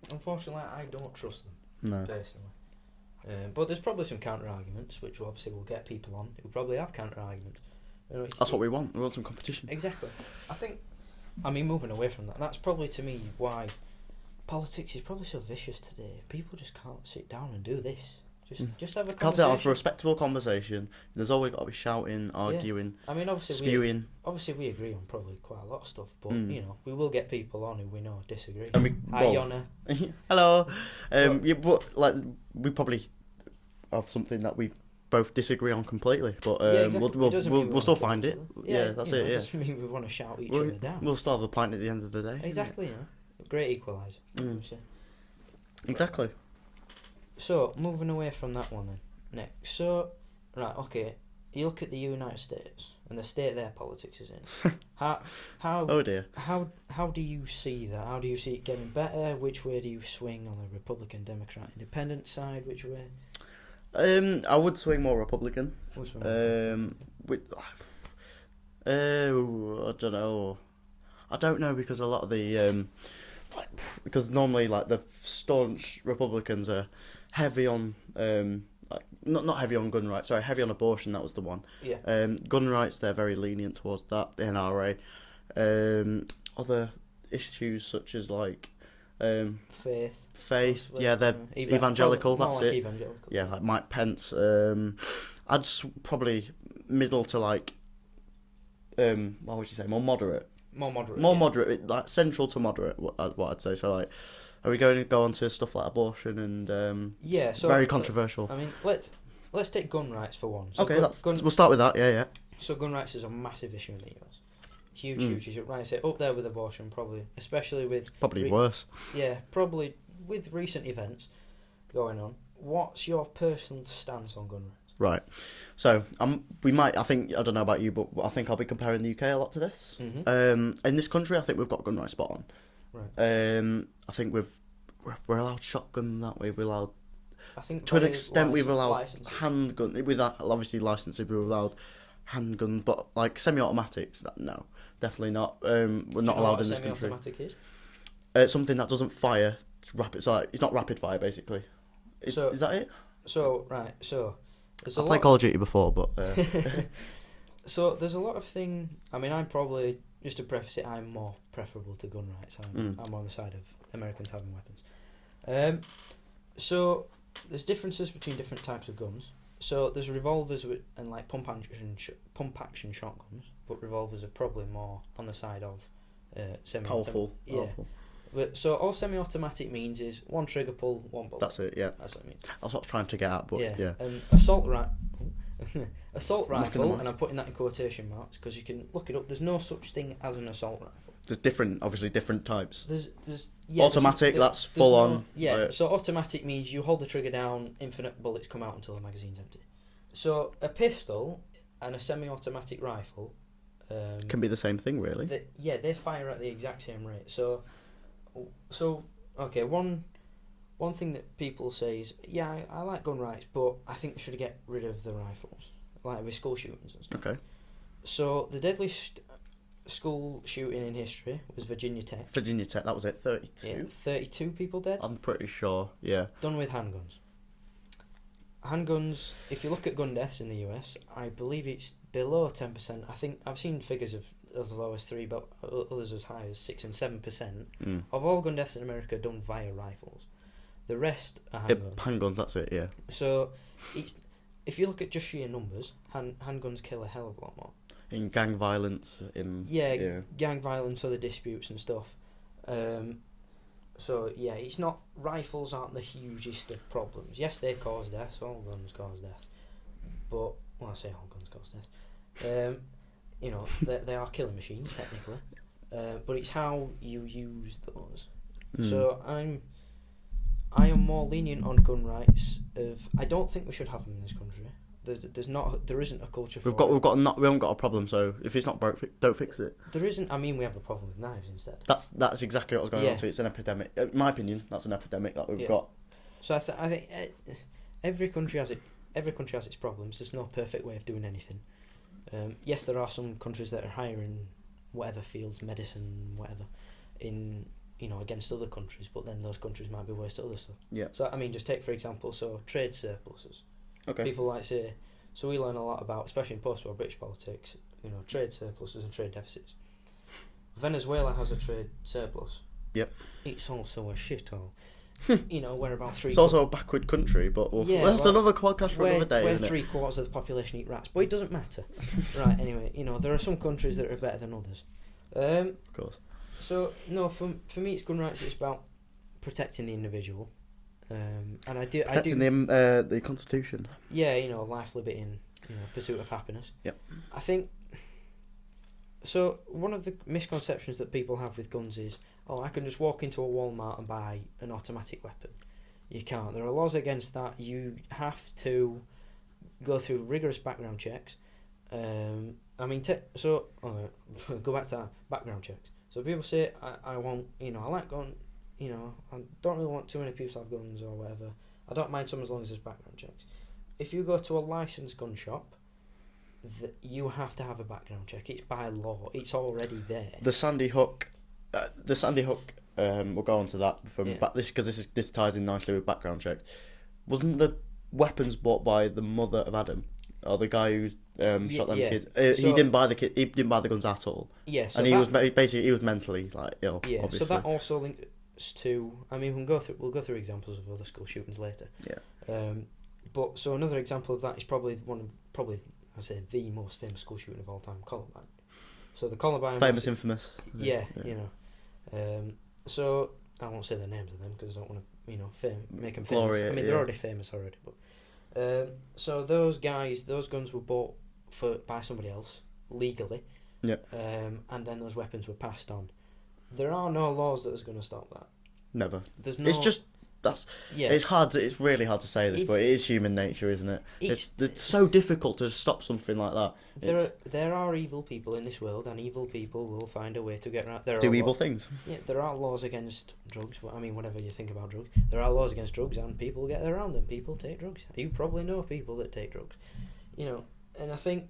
Unfortunately, I don't trust them. No. Personally. But there's probably some counter arguments, which obviously will get people on who probably have counter arguments. That's what we want. We want some competition. Exactly. Moving away from that, that's probably to me why politics is probably so vicious today. People just can't sit down and do this. Just have a conversation. Can't sit down for a respectable conversation. There's always got to be shouting, arguing, obviously spewing. We agree on probably quite a lot of stuff, but we will get people on who we know disagree. Hi, Yonna. Hello. But like we probably have something that we both disagree on completely, but exactly. we'll still find it. Yeah, that's it. Yeah. Doesn't mean we want to shout each other down. We'll still have a pint at the end of the day. Exactly. Great equaliser. Exactly. So moving away from that one then. Next, you look at the United States and the state their politics is in. How oh dear. How do you see that? How do you see it getting better? Which way do you swing on the Republican, Democrat, Independent side? Which way? I would swing more Republican. I don't know. I don't know because a lot of the because normally like the staunch Republicans are heavy on like not heavy on gun rights. Sorry, heavy on abortion. That was the one. Yeah. Gun rights, they're very lenient towards that. The NRA. Other issues such as like faith. Yeah, they're evangelical. More That's like it. Evangelical. Yeah, like Mike Pence. I'd probably middle to like. What would you say? More moderate. More moderate. More yeah. moderate, like central to moderate. What I'd say. So like, are we going to go on to stuff like abortion and Yeah. So very controversial. I mean, let's take gun rights for one. So Okay, we'll start with that. Yeah. So gun rights is a massive issue in the US. Huge issue. Right, so up there with abortion, probably, especially with Worse. Yeah, probably with recent events going on. What's your personal stance on gun rights? Right. So we might. I don't know about you, but I think I'll be comparing the UK a lot to this. Mm-hmm. In this country, I think we've got gun rights spot on. Right. I think we're allowed shotgun that way. We're allowed. I think To an extent, we've allowed licenses. handgun. With that, obviously, licensing, we're allowed handgun, but like semi-automatics, no, definitely not. We're not allowed in this country. Semi-automatic is? Something that doesn't fire rapid. So it's not rapid fire, basically. Is that it? So right, so there's I played Call of Duty before, but so there's a lot of thing. I mean, I'm probably, just to preface it, I'm more preferable to gun rights. I'm on the side of Americans having weapons. So there's differences between different types of guns. So there's revolvers and like pump action shotguns, but revolvers are probably more on the side of semi-automatic. powerful. Yeah. But so all semi-automatic means is one trigger pull, one bullet. That's it. Yeah. That's what it means. That's what I was trying to get at, but yeah. Assault Knocking them rifle, out. and I'm putting that in quotation marks because you can look it up. There's no such thing as an assault rifle. There's different types. There's Automatic, that's full on. Yeah, right. so automatic means you hold the trigger down, infinite bullets come out until the magazine's empty. So a pistol and a semi-automatic rifle Can be the same thing, really. they fire at the exact same rate. So okay, one thing that people say is, yeah, I like gun rights, but I think they should get rid of the rifles, like with school shootings and stuff. Okay. So the deadliest school shooting in history was Virginia Tech. Virginia Tech, that was it. 32. Yeah, 32 people dead. I'm pretty sure. Yeah. Done with handguns. Handguns, if you look at gun deaths in the US, I believe it's below 10%. I think I've seen figures of as low as 3, but others as high as 6 and 7% of all gun deaths in America done via rifles. The rest are handguns. Handguns, that's it. Yeah. So if you look at just sheer numbers, handguns kill a hell of a lot more. In gang violence, gang violence, other disputes and stuff. So yeah, it's not, rifles aren't the hugest of problems. Yes, they cause deaths. All guns cause death. But I say all guns cause death. They are killing machines technically. But it's how you use those. So I am more lenient on gun rights. I don't think we should have them in this country. There isn't a culture for we haven't got a problem. So if it's not broke, don't fix it. There isn't. I mean, we have a problem with knives instead. That's exactly what I was going on to. It's an epidemic. In my opinion, that's an epidemic that we've got. So I think every country has its problems. There's no perfect way of doing anything. Yes, there are some countries that are higher in whatever fields, medicine, whatever, against other countries. But then those countries might be worse at other stuff. Yeah. So I mean, just take for example, trade surpluses. Okay. People like say, so we learn a lot about, especially in post-war British politics, trade surpluses and trade deficits. Venezuela has a trade surplus. Yep. It's also a shithole. We're about three. It's also a backward country, but that's another podcast for another day. Where isn't it? 3/4 of the population eat rats, but it doesn't matter. Right. Anyway, there are some countries that are better than others. Of course. So no, for me, it's gun rights. It's about protecting the individual. And protecting the Constitution. Yeah, life, liberty, and pursuit of happiness. Yep. I think. So one of the misconceptions that people have with guns is, I can just walk into a Walmart and buy an automatic weapon. You can't. There are laws against that. You have to go through rigorous background checks. Go back to that, background checks. So people say, I want, I like gun. I don't really want too many people to have guns or whatever. I don't mind some as long as there's background checks. If you go to a licensed gun shop, you have to have a background check. It's by law. It's already there. The Sandy Hook, we'll go on to that from this ties in nicely with background checks. Wasn't the weapons bought by the mother of Adam, or the guy who shot them kids? He didn't buy the kid. He didn't buy the guns at all. Yeah, so and he was mentally ill. Yeah, obviously. so that also links to. I mean, we'll go through examples of other school shootings later. Yeah. But so another example of that is probably I say the most famous school shooting of all time, Columbine. So the Columbine infamous. Yeah, you know. So I won't say the names of them because I don't want to make them famous. Gloria, I mean, they're already famous already. But so those guns were bought by somebody else legally. Yeah. And then those weapons were passed on. There are no laws that is going to stop that. Never. There's no. It's just It's hard. It's really hard to say this, but it is human nature, isn't it? It's so difficult to stop something like that. There are evil people in this world, and evil people will find a way to get around. Do evil things. Yeah, there are laws against drugs. I mean, whatever you think about drugs, there are laws against drugs, and people get around them. People take drugs. You probably know people that take drugs, And I think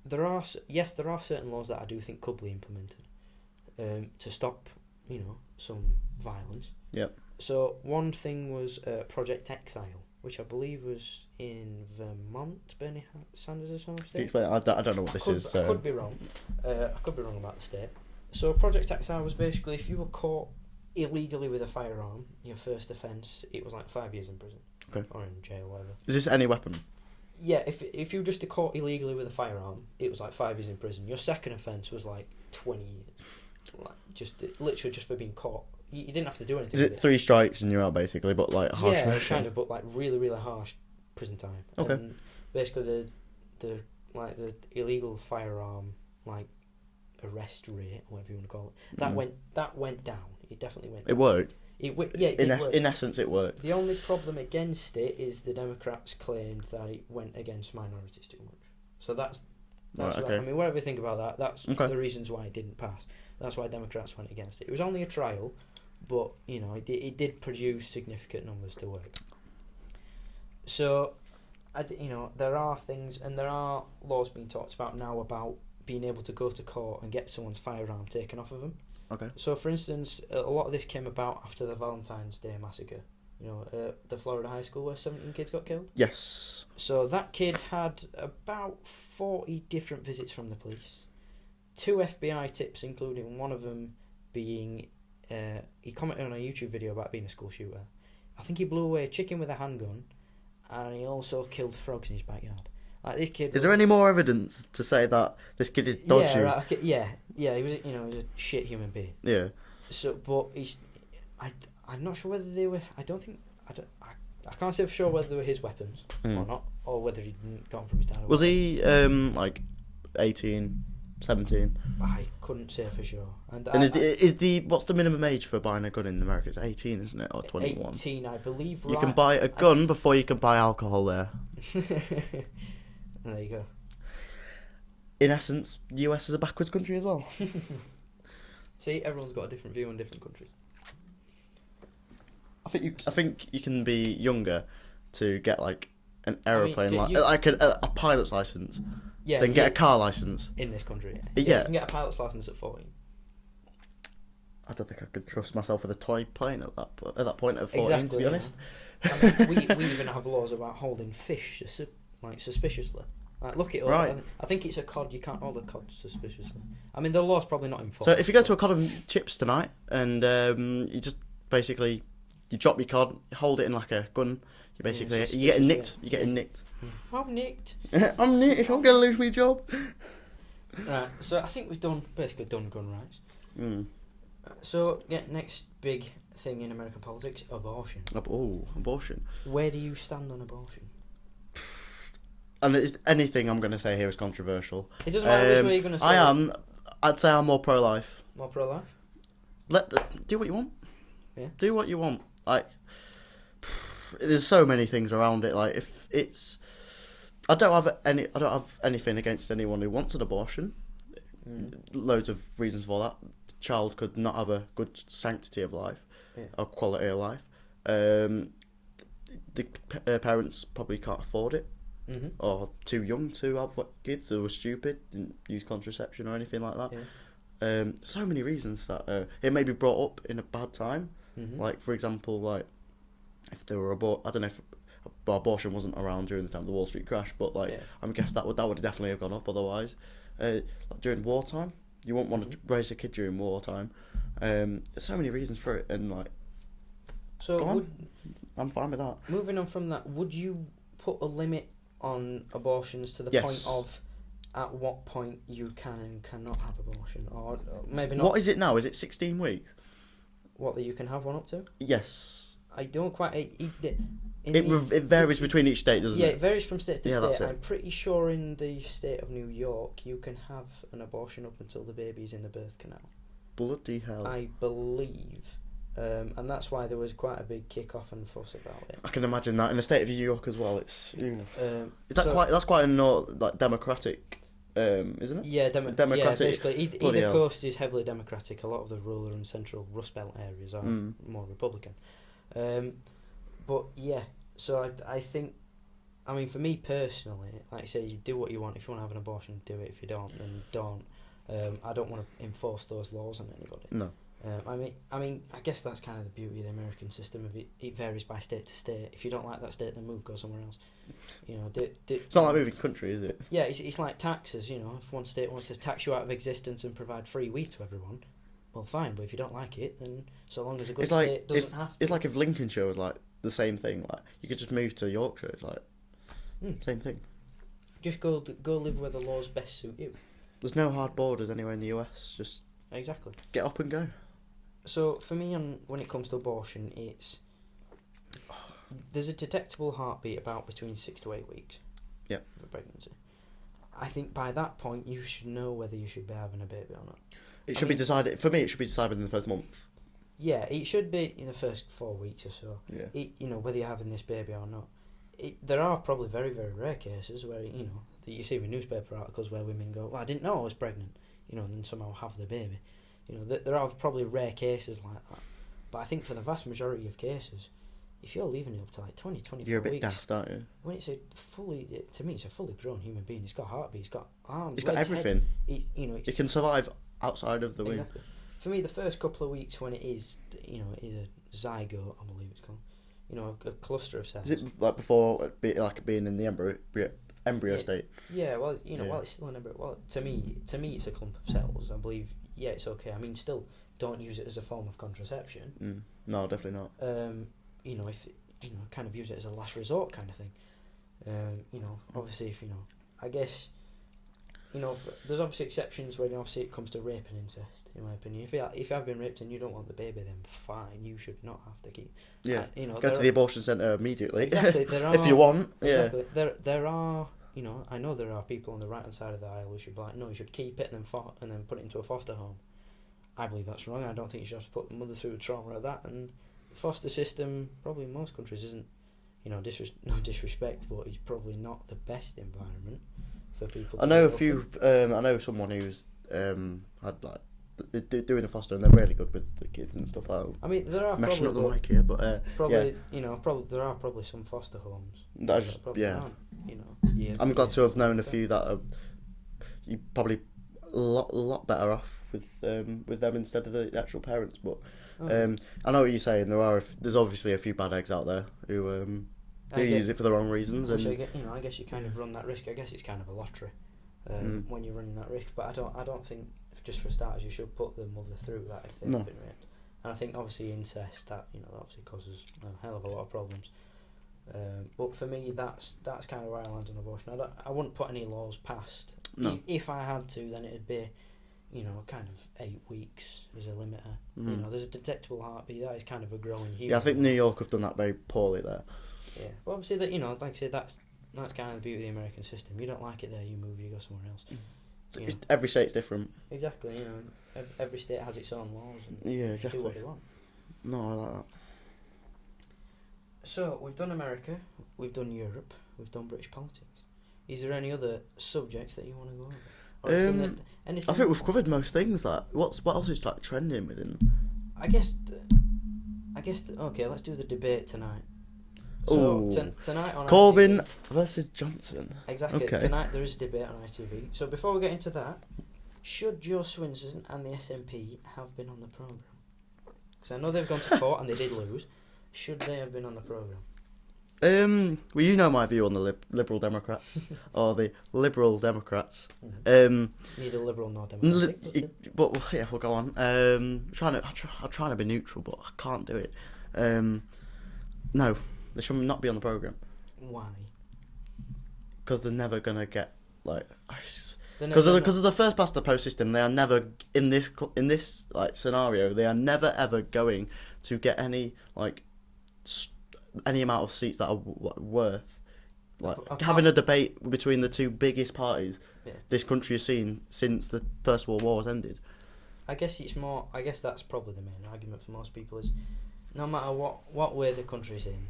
there are certain laws that I do think could be implemented to stop, some violence. Yep. So one thing was Project Exile, which I believe was in Vermont. Bernie Sanders or something. I don't know what this is. I could be wrong. I could be wrong about the state. So Project Exile was basically if you were caught illegally with a firearm, your first offence, it was like 5 years in prison. Okay. Or in jail, or whatever. Is this any weapon? Yeah, if you were just caught illegally with a firearm, it was like 5 years in prison. Your second offence was like 20 years. Literally just for being caught. You didn't have to do anything. Is it 3 strikes and you're out basically, but like harsh? Yeah, kind of, but like really, really harsh prison time. Okay. And basically, the illegal firearm arrest rate, whatever you want to call it, that went down. It definitely went down. It worked. In essence, it worked. The only problem against it is the Democrats claimed that it went against minorities too much. So that's right, okay. I mean, whatever you think about that, that's okay. the reasons why it didn't pass. That's why Democrats went against it. It was only a trial, but it did produce significant numbers to work. So, there are things and there are laws being talked about now about being able to go to court and get someone's firearm taken off of them. Okay. So, for instance, a lot of this came about after the Valentine's Day massacre. The Florida high school where 17 kids got killed. Yes. So that kid had about 40 different visits from the police. 2 FBI tips, including one of them being, he commented on a YouTube video about being a school shooter. I think he blew away a chicken with a handgun, and he also killed frogs in his backyard. Like this kid. Is there any more evidence to say that this kid is dodgy? Yeah, right, okay, yeah. He was, he was a shit human being. Yeah. So, but I'm not sure whether they were. I can't say for sure whether they were his weapons or not, or whether he got them from his dad. Was he 18, 17? I couldn't say for sure. And what's the minimum age for buying a gun in America? It's 18, isn't it, or 21? 18, I believe. You can buy a gun before you can buy alcohol there. There you go. In essence, the US is a backwards country as well. See, everyone's got a different view on different countries. I think you can be younger to get like an aeroplane, like a pilot's license. Yeah. Then get a car license in this country. Yeah. You can get a pilot's license at 14. I don't think I could trust myself with a toy plane at that point at 14. Exactly, to be honest. I mean, we even have laws about holding fish suspiciously. Like, look it up. Right. I think it's a cod. You can't hold a cod suspiciously. I mean, the law's probably not enforced. So if you go to a cod and chips tonight and you just basically you drop your cod, hold it in like a gun, you're getting nicked. You're getting nicked. I'm nicked. I'm nicked. I'm gonna lose my job. Right. So I think we've basically done gun rights. So next big thing in American politics: abortion. Abortion. Where do you stand on abortion? And anything I'm going to say here is controversial. It doesn't matter which way you're going to say I'd say I'm more pro-life. More pro-life? Do what you want. Yeah. Do what you want. Like, there's so many things around it. Like, if it's, I don't have anything against anyone who wants an abortion. Loads of reasons for that. Child could not have a good sanctity of life, or quality of life. The parents probably can't afford it. or too young to have kids, or were stupid, didn't use contraception or anything like that. So many reasons that it may be brought up in a bad time. Like, for example, like if there were I don't know if abortion wasn't around during the time of the Wall Street crash, but like I guess that would definitely have gone up otherwise. Like during wartime, you wouldn't want to raise a kid during wartime. There's so many reasons for it, and like, so I'm fine with that. Moving on from that, would you put a limit on abortions to the point of at what point you can and cannot have abortion, or maybe not? What is it now? Is it 16 weeks? What, that you can have one up to? Yes. I don't quite. It varies between each state, doesn't it? Yeah, it varies from state to state. That's it. I'm pretty sure in the state of New York, you can have an abortion up until the baby's in the birth canal. Bloody hell. I believe. And that's why there was quite a big kick-off and fuss about it. I can imagine that in the state of New York as well. It's that's quite a democratic, isn't it? Yeah, democratic. Yeah, basically, either hell. coast is heavily democratic. A lot of the rural and central Rust Belt areas are more Republican. But yeah, so I think, I mean, for me personally, like I say, you do what you want. If you want to have an abortion, do it. If you don't, then don't. I don't want to enforce those laws on anybody. No. I mean, I guess that's kind of the beauty of the American system. It varies by state to state. If you don't like that state, then go somewhere else. You know, it's not like moving country, is it? Yeah, it's like taxes. You know, if one state wants to tax you out of existence and provide free weed to everyone, well, fine. But if you don't like it, then so long as a good state doesn't have to. It's like if Lincolnshire was like the same thing. Like you could just move to Yorkshire. It's like same thing. Just go live where the laws best suit you. There's no hard borders anywhere in the US. Just exactly get up and go. So for me, when it comes to abortion, there's a detectable heartbeat about between 6 to 8 weeks. Yeah. For pregnancy. I think by that point you should know whether you should be having a baby or not. It should be decided. For me, it should be decided in the first month. Yeah, it should be in the first 4 weeks or so. Yeah. You know, whether you're having this baby or not. There are probably very, very rare cases where, you know, that you see with newspaper articles where women go, well, I didn't know I was pregnant, you know, and then somehow have the baby. You know, there are probably rare cases like that. But I think for the vast majority of cases, if you're leaving it up to like 20, 24 weeks... You're a bit daft, aren't you? When it's to me, it's a fully grown human being. It's got a heartbeat, it's got arms, it's got everything. It can survive outside of the womb. Exactly. For me, the first couple of weeks when it is a zygote, I believe it's called, you know, a cluster of cells. Is it like before being in the embryo state? Yeah, well, you know, while it's still an embryo, well, to me, it's a clump of cells. I believe, yeah, it's okay. I mean, still, don't use it as a form of contraception. No, definitely not. You know, if kind of use it as a last resort kind of thing. You know, obviously, if I guess, you know, there's obviously exceptions when obviously it comes to rape and incest. In my opinion, if you have been raped and you don't want the baby, then fine, you should not have to keep. Yeah, you know, go to the abortion centre immediately. Exactly, if you want. Exactly, there are. You know, I know there are people on the right hand side of the aisle who should be like, no, you should keep it and then put it into a foster home. I believe that's wrong. I don't think you should have to put the mother through a trauma of that. And the foster system, probably in most countries, isn't, you know, no disrespect, but it's probably not the best environment for people. I know someone who's had like doing a foster, and they're really good with the kids and stuff. I mean, there are mashing probably up the mic here, but probably there are probably some foster homes. That just aren't, you know. I'm glad to have known a few that are you probably a lot better off with them instead of the actual parents. But I know what you're saying. There's obviously a few bad eggs out there who use it for the wrong reasons. And I guess you kind of run that risk. I guess it's kind of a lottery when you're running that risk. But I don't think, just for starters, you should put the mother through that if they've been raped. And I think obviously incest, that obviously causes a hell of a lot of problems. But for me, that's kind of where I land on abortion. I wouldn't put any laws past. No. If I had to, then it'd be, you know, kind of 8 weeks as a limiter. You know, there's a detectable heartbeat. That is kind of a growing human. Yeah, I think New York have done that very poorly there. Yeah, well, obviously that, you know, like I said, that's kind of the beauty of the American system. You don't like it there, you move, you go somewhere else. Every state's different. Exactly, you know, every state has its own laws and exactly. do what they want. No, I like that. So we've done America, we've done Europe, we've done British politics. Is there any other subjects that you want to go over? I think we've covered most things. Like, what else is like trending within? I guess. Okay, let's do the debate tonight. So Ooh. tonight on Corbyn ITV, versus Johnson. exactly. Okay. Tonight there is a debate on ITV. So before we get into that, should Joe Swinson and the SNP have been on the programme? Because I know they've gone to court and they did lose. Should they have been on the programme? Well, you know my view on the Liberal Democrats, or the Liberal Democrats. Neither Liberal nor Democratic. But yeah, we'll go on. I'm trying to be neutral, but I can't do it. No, they should not be on the programme. Why? Because they're never gonna get like. They're Because never- of the first past the post system, they are never in this like scenario. They are never ever going to get any like any amount of seats that are worth like having a debate between the two biggest parties this country has seen since the First World War has ended. I guess it's more. I guess that's probably the main argument for most people is, no matter what way the country's in,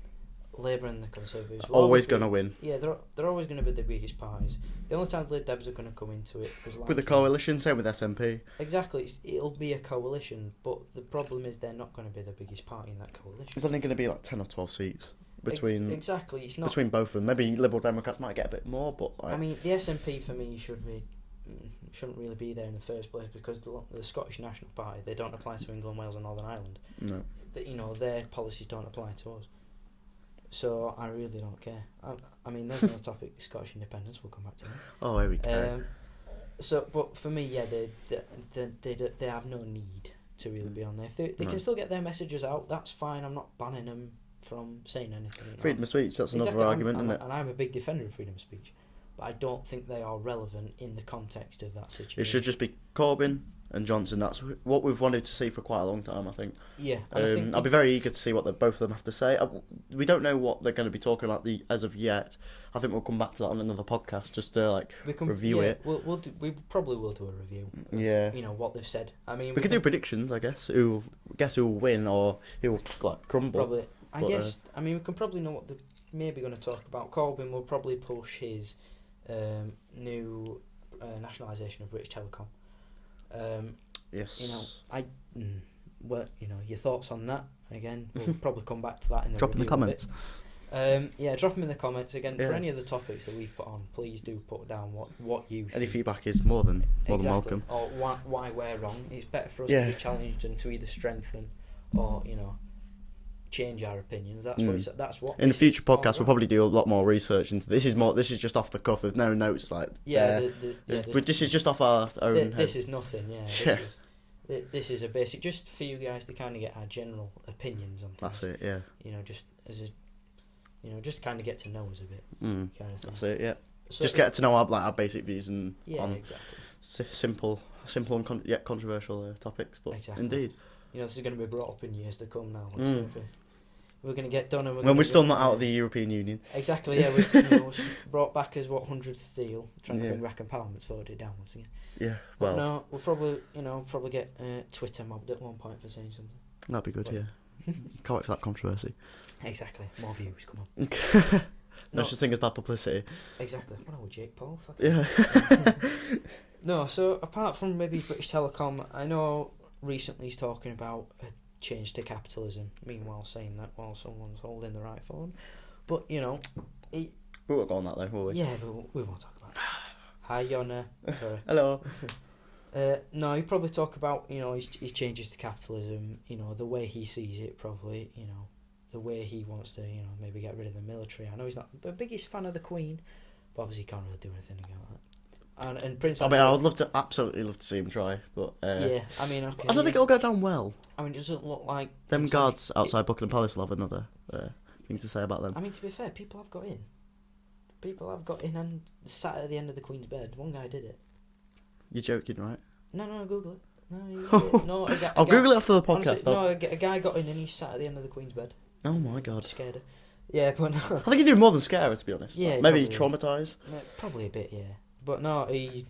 Labour and the Conservatives will Always be- going to win. Yeah, they're always going to be the biggest parties. The only time the Lib Debs are going to come into it is like With the coalition, same with SNP. Exactly, it'll be a coalition, but the problem is they're not going to be the biggest party in that coalition. It's only going to be like 10 or 12 seats between exactly, it's not. between both of them. Maybe Liberal Democrats might get a bit more, but like, I mean, the SNP for me shouldn't really be there in the first place because the Scottish National Party, they don't apply to England, Wales and Northern Ireland. no. Their policies don't apply to us. So I really don't care. I mean, there's another topic, Scottish independence. We'll come back to that. Oh, here we go. But for me, yeah, they have no need to really be on there. If they No. can still get their messages out, that's fine. I'm not banning them from saying anything. You know? Freedom of speech, that's Exactly, another argument, I'm, isn't it? And I'm a big defender of freedom of speech, but I don't think they are relevant in the context of that situation. It should just be Corbyn and Johnson. That's what we've wanted to see for quite a long time, I think. Yeah, and I think I'll be very eager to see what both of them have to say. We don't know what they're going to be talking about as of yet. I think we'll come back to that on another podcast just to review it. We probably will do a review. Of, Yeah. what they've said. I mean, We could do predictions, I guess. Guess who will win or who will crumble. Probably. I guess. I mean, we can probably know what they're maybe going to talk about. Corbyn will probably push his new nationalisation of British Telecom. Yes. Your thoughts on that? Again, we'll probably come back to that in the Drop in the review of comments. it. Drop them in the comments again. Yeah. For any of the topics that we've put on, please do put down what you Any think. feedback is more than welcome. Or why we're wrong. It's better for us Yeah. to be challenged and to either strengthen or change our opinions. That's what that's what. In the this future is all podcast, we'll about. probably do a lot more research into this. This is just off the cuff. There's no notes this is just off our own This heads. is nothing. Yeah. This is a basic, just for you guys to kind of get our general opinions on things. That's it. Yeah. Just as just kind of get to know us a bit, kind of thing. That's it. Yeah. So Just get to know our basic views and on exactly. simple and yet controversial topics. But Exactly. indeed, this is going to be brought up in years to come now. We're going to get done, and when we're still not out of the European Union. Exactly. Yeah, we're brought back as 100th steel, trying to Yeah. bring Wrexham Parliament's voted down once again. Yeah. But Well, no, we'll probably get Twitter mobbed at one point for saying something. that'd be good. Yeah. Can't wait for that controversy. Exactly. More views. Come on. No such thing as bad publicity. Exactly. What are we, Jake Paul? Yeah. No, so apart from maybe British Telecom, I know recently he's talking about a change to capitalism, meanwhile saying that while someone's holding their iPhone. But, We won't go on that though, will we? yeah, but we won't talk about it. Hi, Yona. Sorry. Hello. No, he'd probably talk about, his changes to capitalism, the way he sees it, probably, the way he wants to, maybe get rid of the military. I know he's not the biggest fan of the Queen, but obviously he can't really do anything about that. And Prince I mean, Andrew, I would absolutely love to see him try, but yeah, I mean, okay. I don't think it'll go down well. I mean, it doesn't look like Them Prince guards Andrew- outside Buckingham Palace will have another thing to say about them. I mean, to be fair, people have got in. People have got in and sat at the end of the Queen's bed. One guy did it. You're joking, right? No, Google it. No, I'll Google it after the podcast. Honestly, a guy got in and he sat at the end of the Queen's bed. Oh my god. Scared her. Yeah, but no. I think he did more than scare her, to be honest. Yeah, Like, maybe probably. traumatise. Probably a bit, yeah. But no, he's.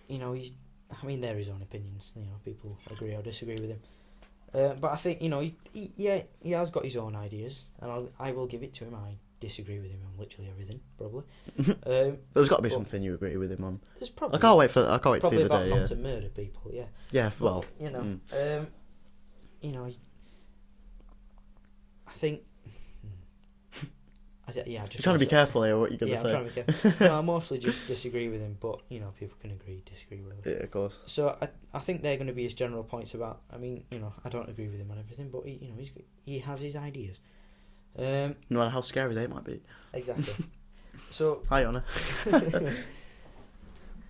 I mean, they're his own opinions. People agree or disagree with him. But I think he has got his own ideas, and I will give it to him. I disagree with him on literally everything, probably. There's got to be but- something you agree with him on. There's probably. I can't wait to see Probably the about day. not Yeah. to murder people, yeah. Yeah. But, Well. I think. You're trying to be careful here. What you're going to say? I'm trying to be careful. No, I mostly just disagree with him, but people can agree, disagree with him. Yeah, of course. So I think they're going to be his general points about. I mean, I don't agree with him on everything, but he has his ideas. No matter how scary they might be. Exactly. So hi, Honor.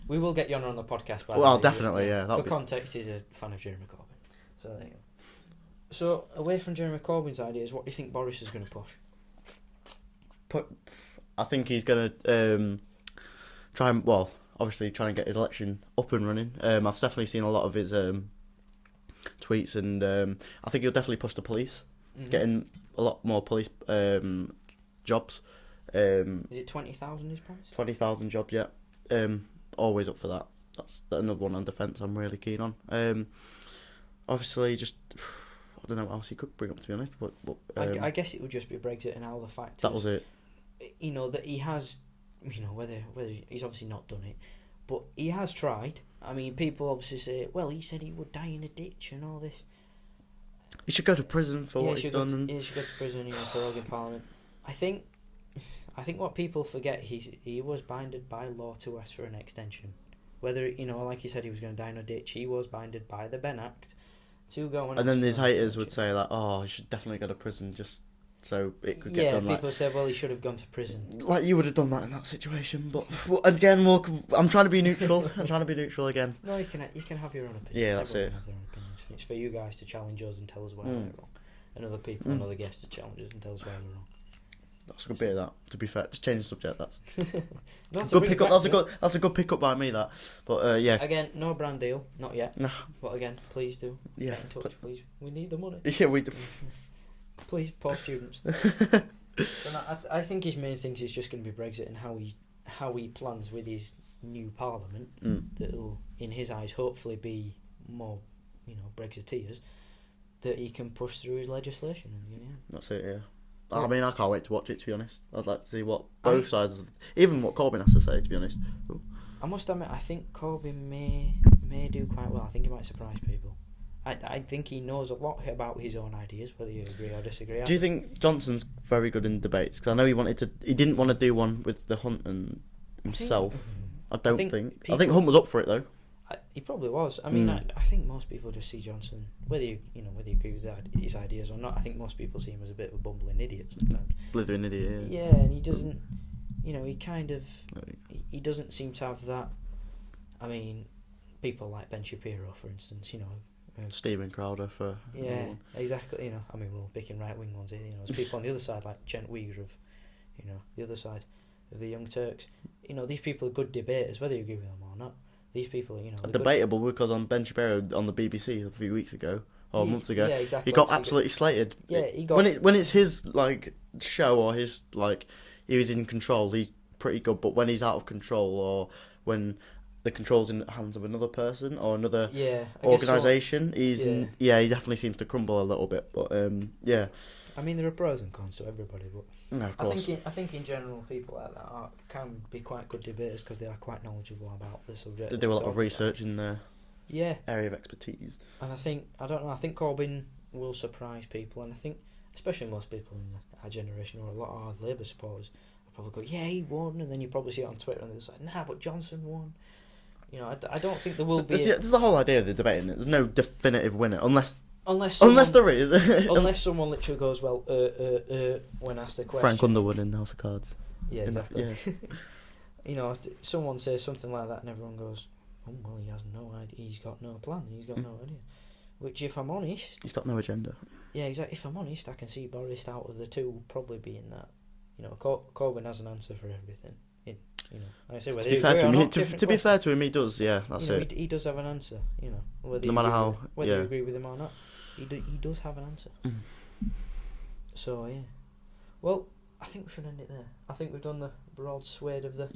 we will get Yonner on the podcast. Well, definitely, yeah. For context, he's a fan of Jeremy Corbyn. So there you go. So away from Jeremy Corbyn's ideas, what do you think Boris is going to push? I think he's going to try and get his election up and running. I've definitely seen a lot of his tweets, and I think he'll definitely push the police, getting a lot more police jobs. Is it 20,000 he's promised? 20,000 jobs, yeah. Always up for that. That's another one on defence I'm really keen on. Obviously, just I don't know what else he could bring up, to be honest. But I guess it would just be Brexit and all the factors. That was it. That he has, whether he's obviously not done it, but he has tried. I mean, people obviously say, well, he said he would die in a ditch and all this. He should go to prison for what he's done. He should go to prison, for rogue in Parliament. I think what people forget, he was binded by law to ask for an extension. Whether, like he said he was going to die in a ditch, he was binded by the Ben Act to go and then his haters would say that, he should definitely go to prison just so it could get done. Yeah, people say, well, he should have gone to prison. Like you would have done that in that situation, but again, I'm trying to be neutral. I'm trying to be neutral again. No, you can have your own opinions. Yeah, that's Everyone it. Can have their own opinions. It's for you guys to challenge us and tell us why we're wrong, and other people and other guests to challenge us and tell us why we're wrong. That's a good bit of that. To be fair, to change the subject, that's good pickup. That's a good pickup by me. That, but yeah. Again, no brand deal, not yet. No. But again, please do get in touch, please. We need the money. Yeah, we do. Please, poor students. I think his main thing is just going to be Brexit and how he plans with his new parliament that will, in his eyes, hopefully be more, Brexiteers, that he can push through his legislation. And, That's it. Yeah. I mean, I can't wait to watch it, to be honest. I'd like to see what both sides, even what Corbyn has to say, to be honest. Ooh. I must admit, I think Corbyn may do quite well. I think he might surprise people. I think he knows a lot about his own ideas, whether you agree or disagree. Do you think Johnston's very good in debates? Because I know he didn't want to do one with the Hunt and himself. I think Hunt was up for it though. He probably was. I mean, I think most people just see Johnston, whether you agree with his ideas or not. I think most people see him as a bit of a bumbling idiot sometimes. Blithering idiot. Yeah, and he doesn't. He kind of. He doesn't seem to have that. I mean, people like Ben Shapiro, for instance. Stephen Crowder for. Yeah, exactly. I mean, we're all picking right wing ones here. There's people on the other side like Chen Uyghur of, the other side of the Young Turks. These people are good debaters, whether you agree with them or not. These people, debatable because on Ben Shapiro on the BBC a few weeks ago or months ago, yeah, exactly. He got absolutely slated. Yeah, he got when it's his show or his he was in control, he's pretty good. But when he's out of control or when the control's in the hands of another person or another organisation, he definitely seems to crumble a little bit. But yeah. I mean, there are pros and cons to everybody, but no, of course. I think in general, people like that can be quite good debaters because they are quite knowledgeable about the subject. They do a lot of research in their area of expertise. And I think Corbyn will surprise people, and I think especially most people in our generation or a lot of our Labour supporters will probably go, yeah, he won, and then you probably see it on Twitter and they're like, nah, but Johnson won. I don't think there will be. There's the whole idea of the debate, isn't it? There's no definitive winner unless there is. Unless someone literally goes, well, when asked a question. Frank Underwood in House of Cards. Yeah, exactly. Someone says something like that and everyone goes, oh, well, he has no idea. He's got no plan. He's got no idea. Which, if I'm honest... He's got no agenda. Yeah, exactly. If I'm honest, I can see Boris out of the two probably being that. Corbyn has an answer for everything. To be fair to him, he does. Yeah, that's it. He does have an answer. Whether you agree with him or not, he does have an answer. So yeah, well, I think we should end it there. I think we've done the broad swathe of the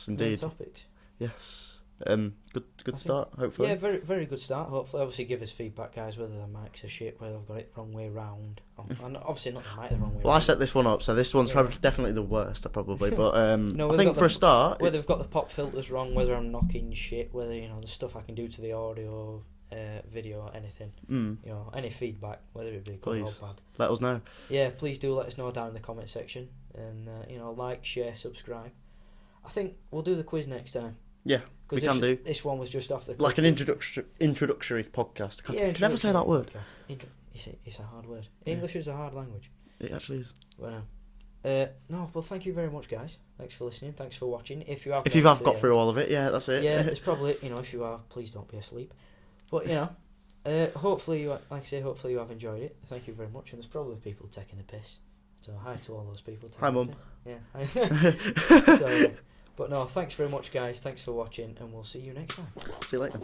indeed topics. Yes. Good start. Hopefully. Yeah, very very good start. Hopefully, obviously, give us feedback, guys. Whether the mics are shit, whether I've got it the wrong way round. And obviously not the mic the wrong way. Well, I set this one up, so this one's probably definitely the worst, probably. But I think for a start, whether we've got the pop filters wrong, whether I'm knocking shit, whether the stuff I can do to the audio, video or anything, Mm. you know, any feedback, whether it be good Please. or bad, Let us know. yeah, please do let us know down in the comment section, and you know, like, share, subscribe. I think we'll do the quiz next time. Yeah, we can do. This one was just off the Like an introductory podcast. Can never say that word. It's a hard word. English is a hard language. It actually is. Well, no, well, thank you very much, guys. Thanks for listening. Thanks for watching. If you have got through all of it, yeah, that's it. yeah, it's probably, you know, if you are, please don't be asleep. But you know, hopefully you, like I say, hopefully you have enjoyed it. Thank you very much. And there's probably people taking the piss. So hi to all those people. Hi, Mum. Yeah. So, but no, thanks very much, guys. Thanks for watching, and we'll see you next time. See you later.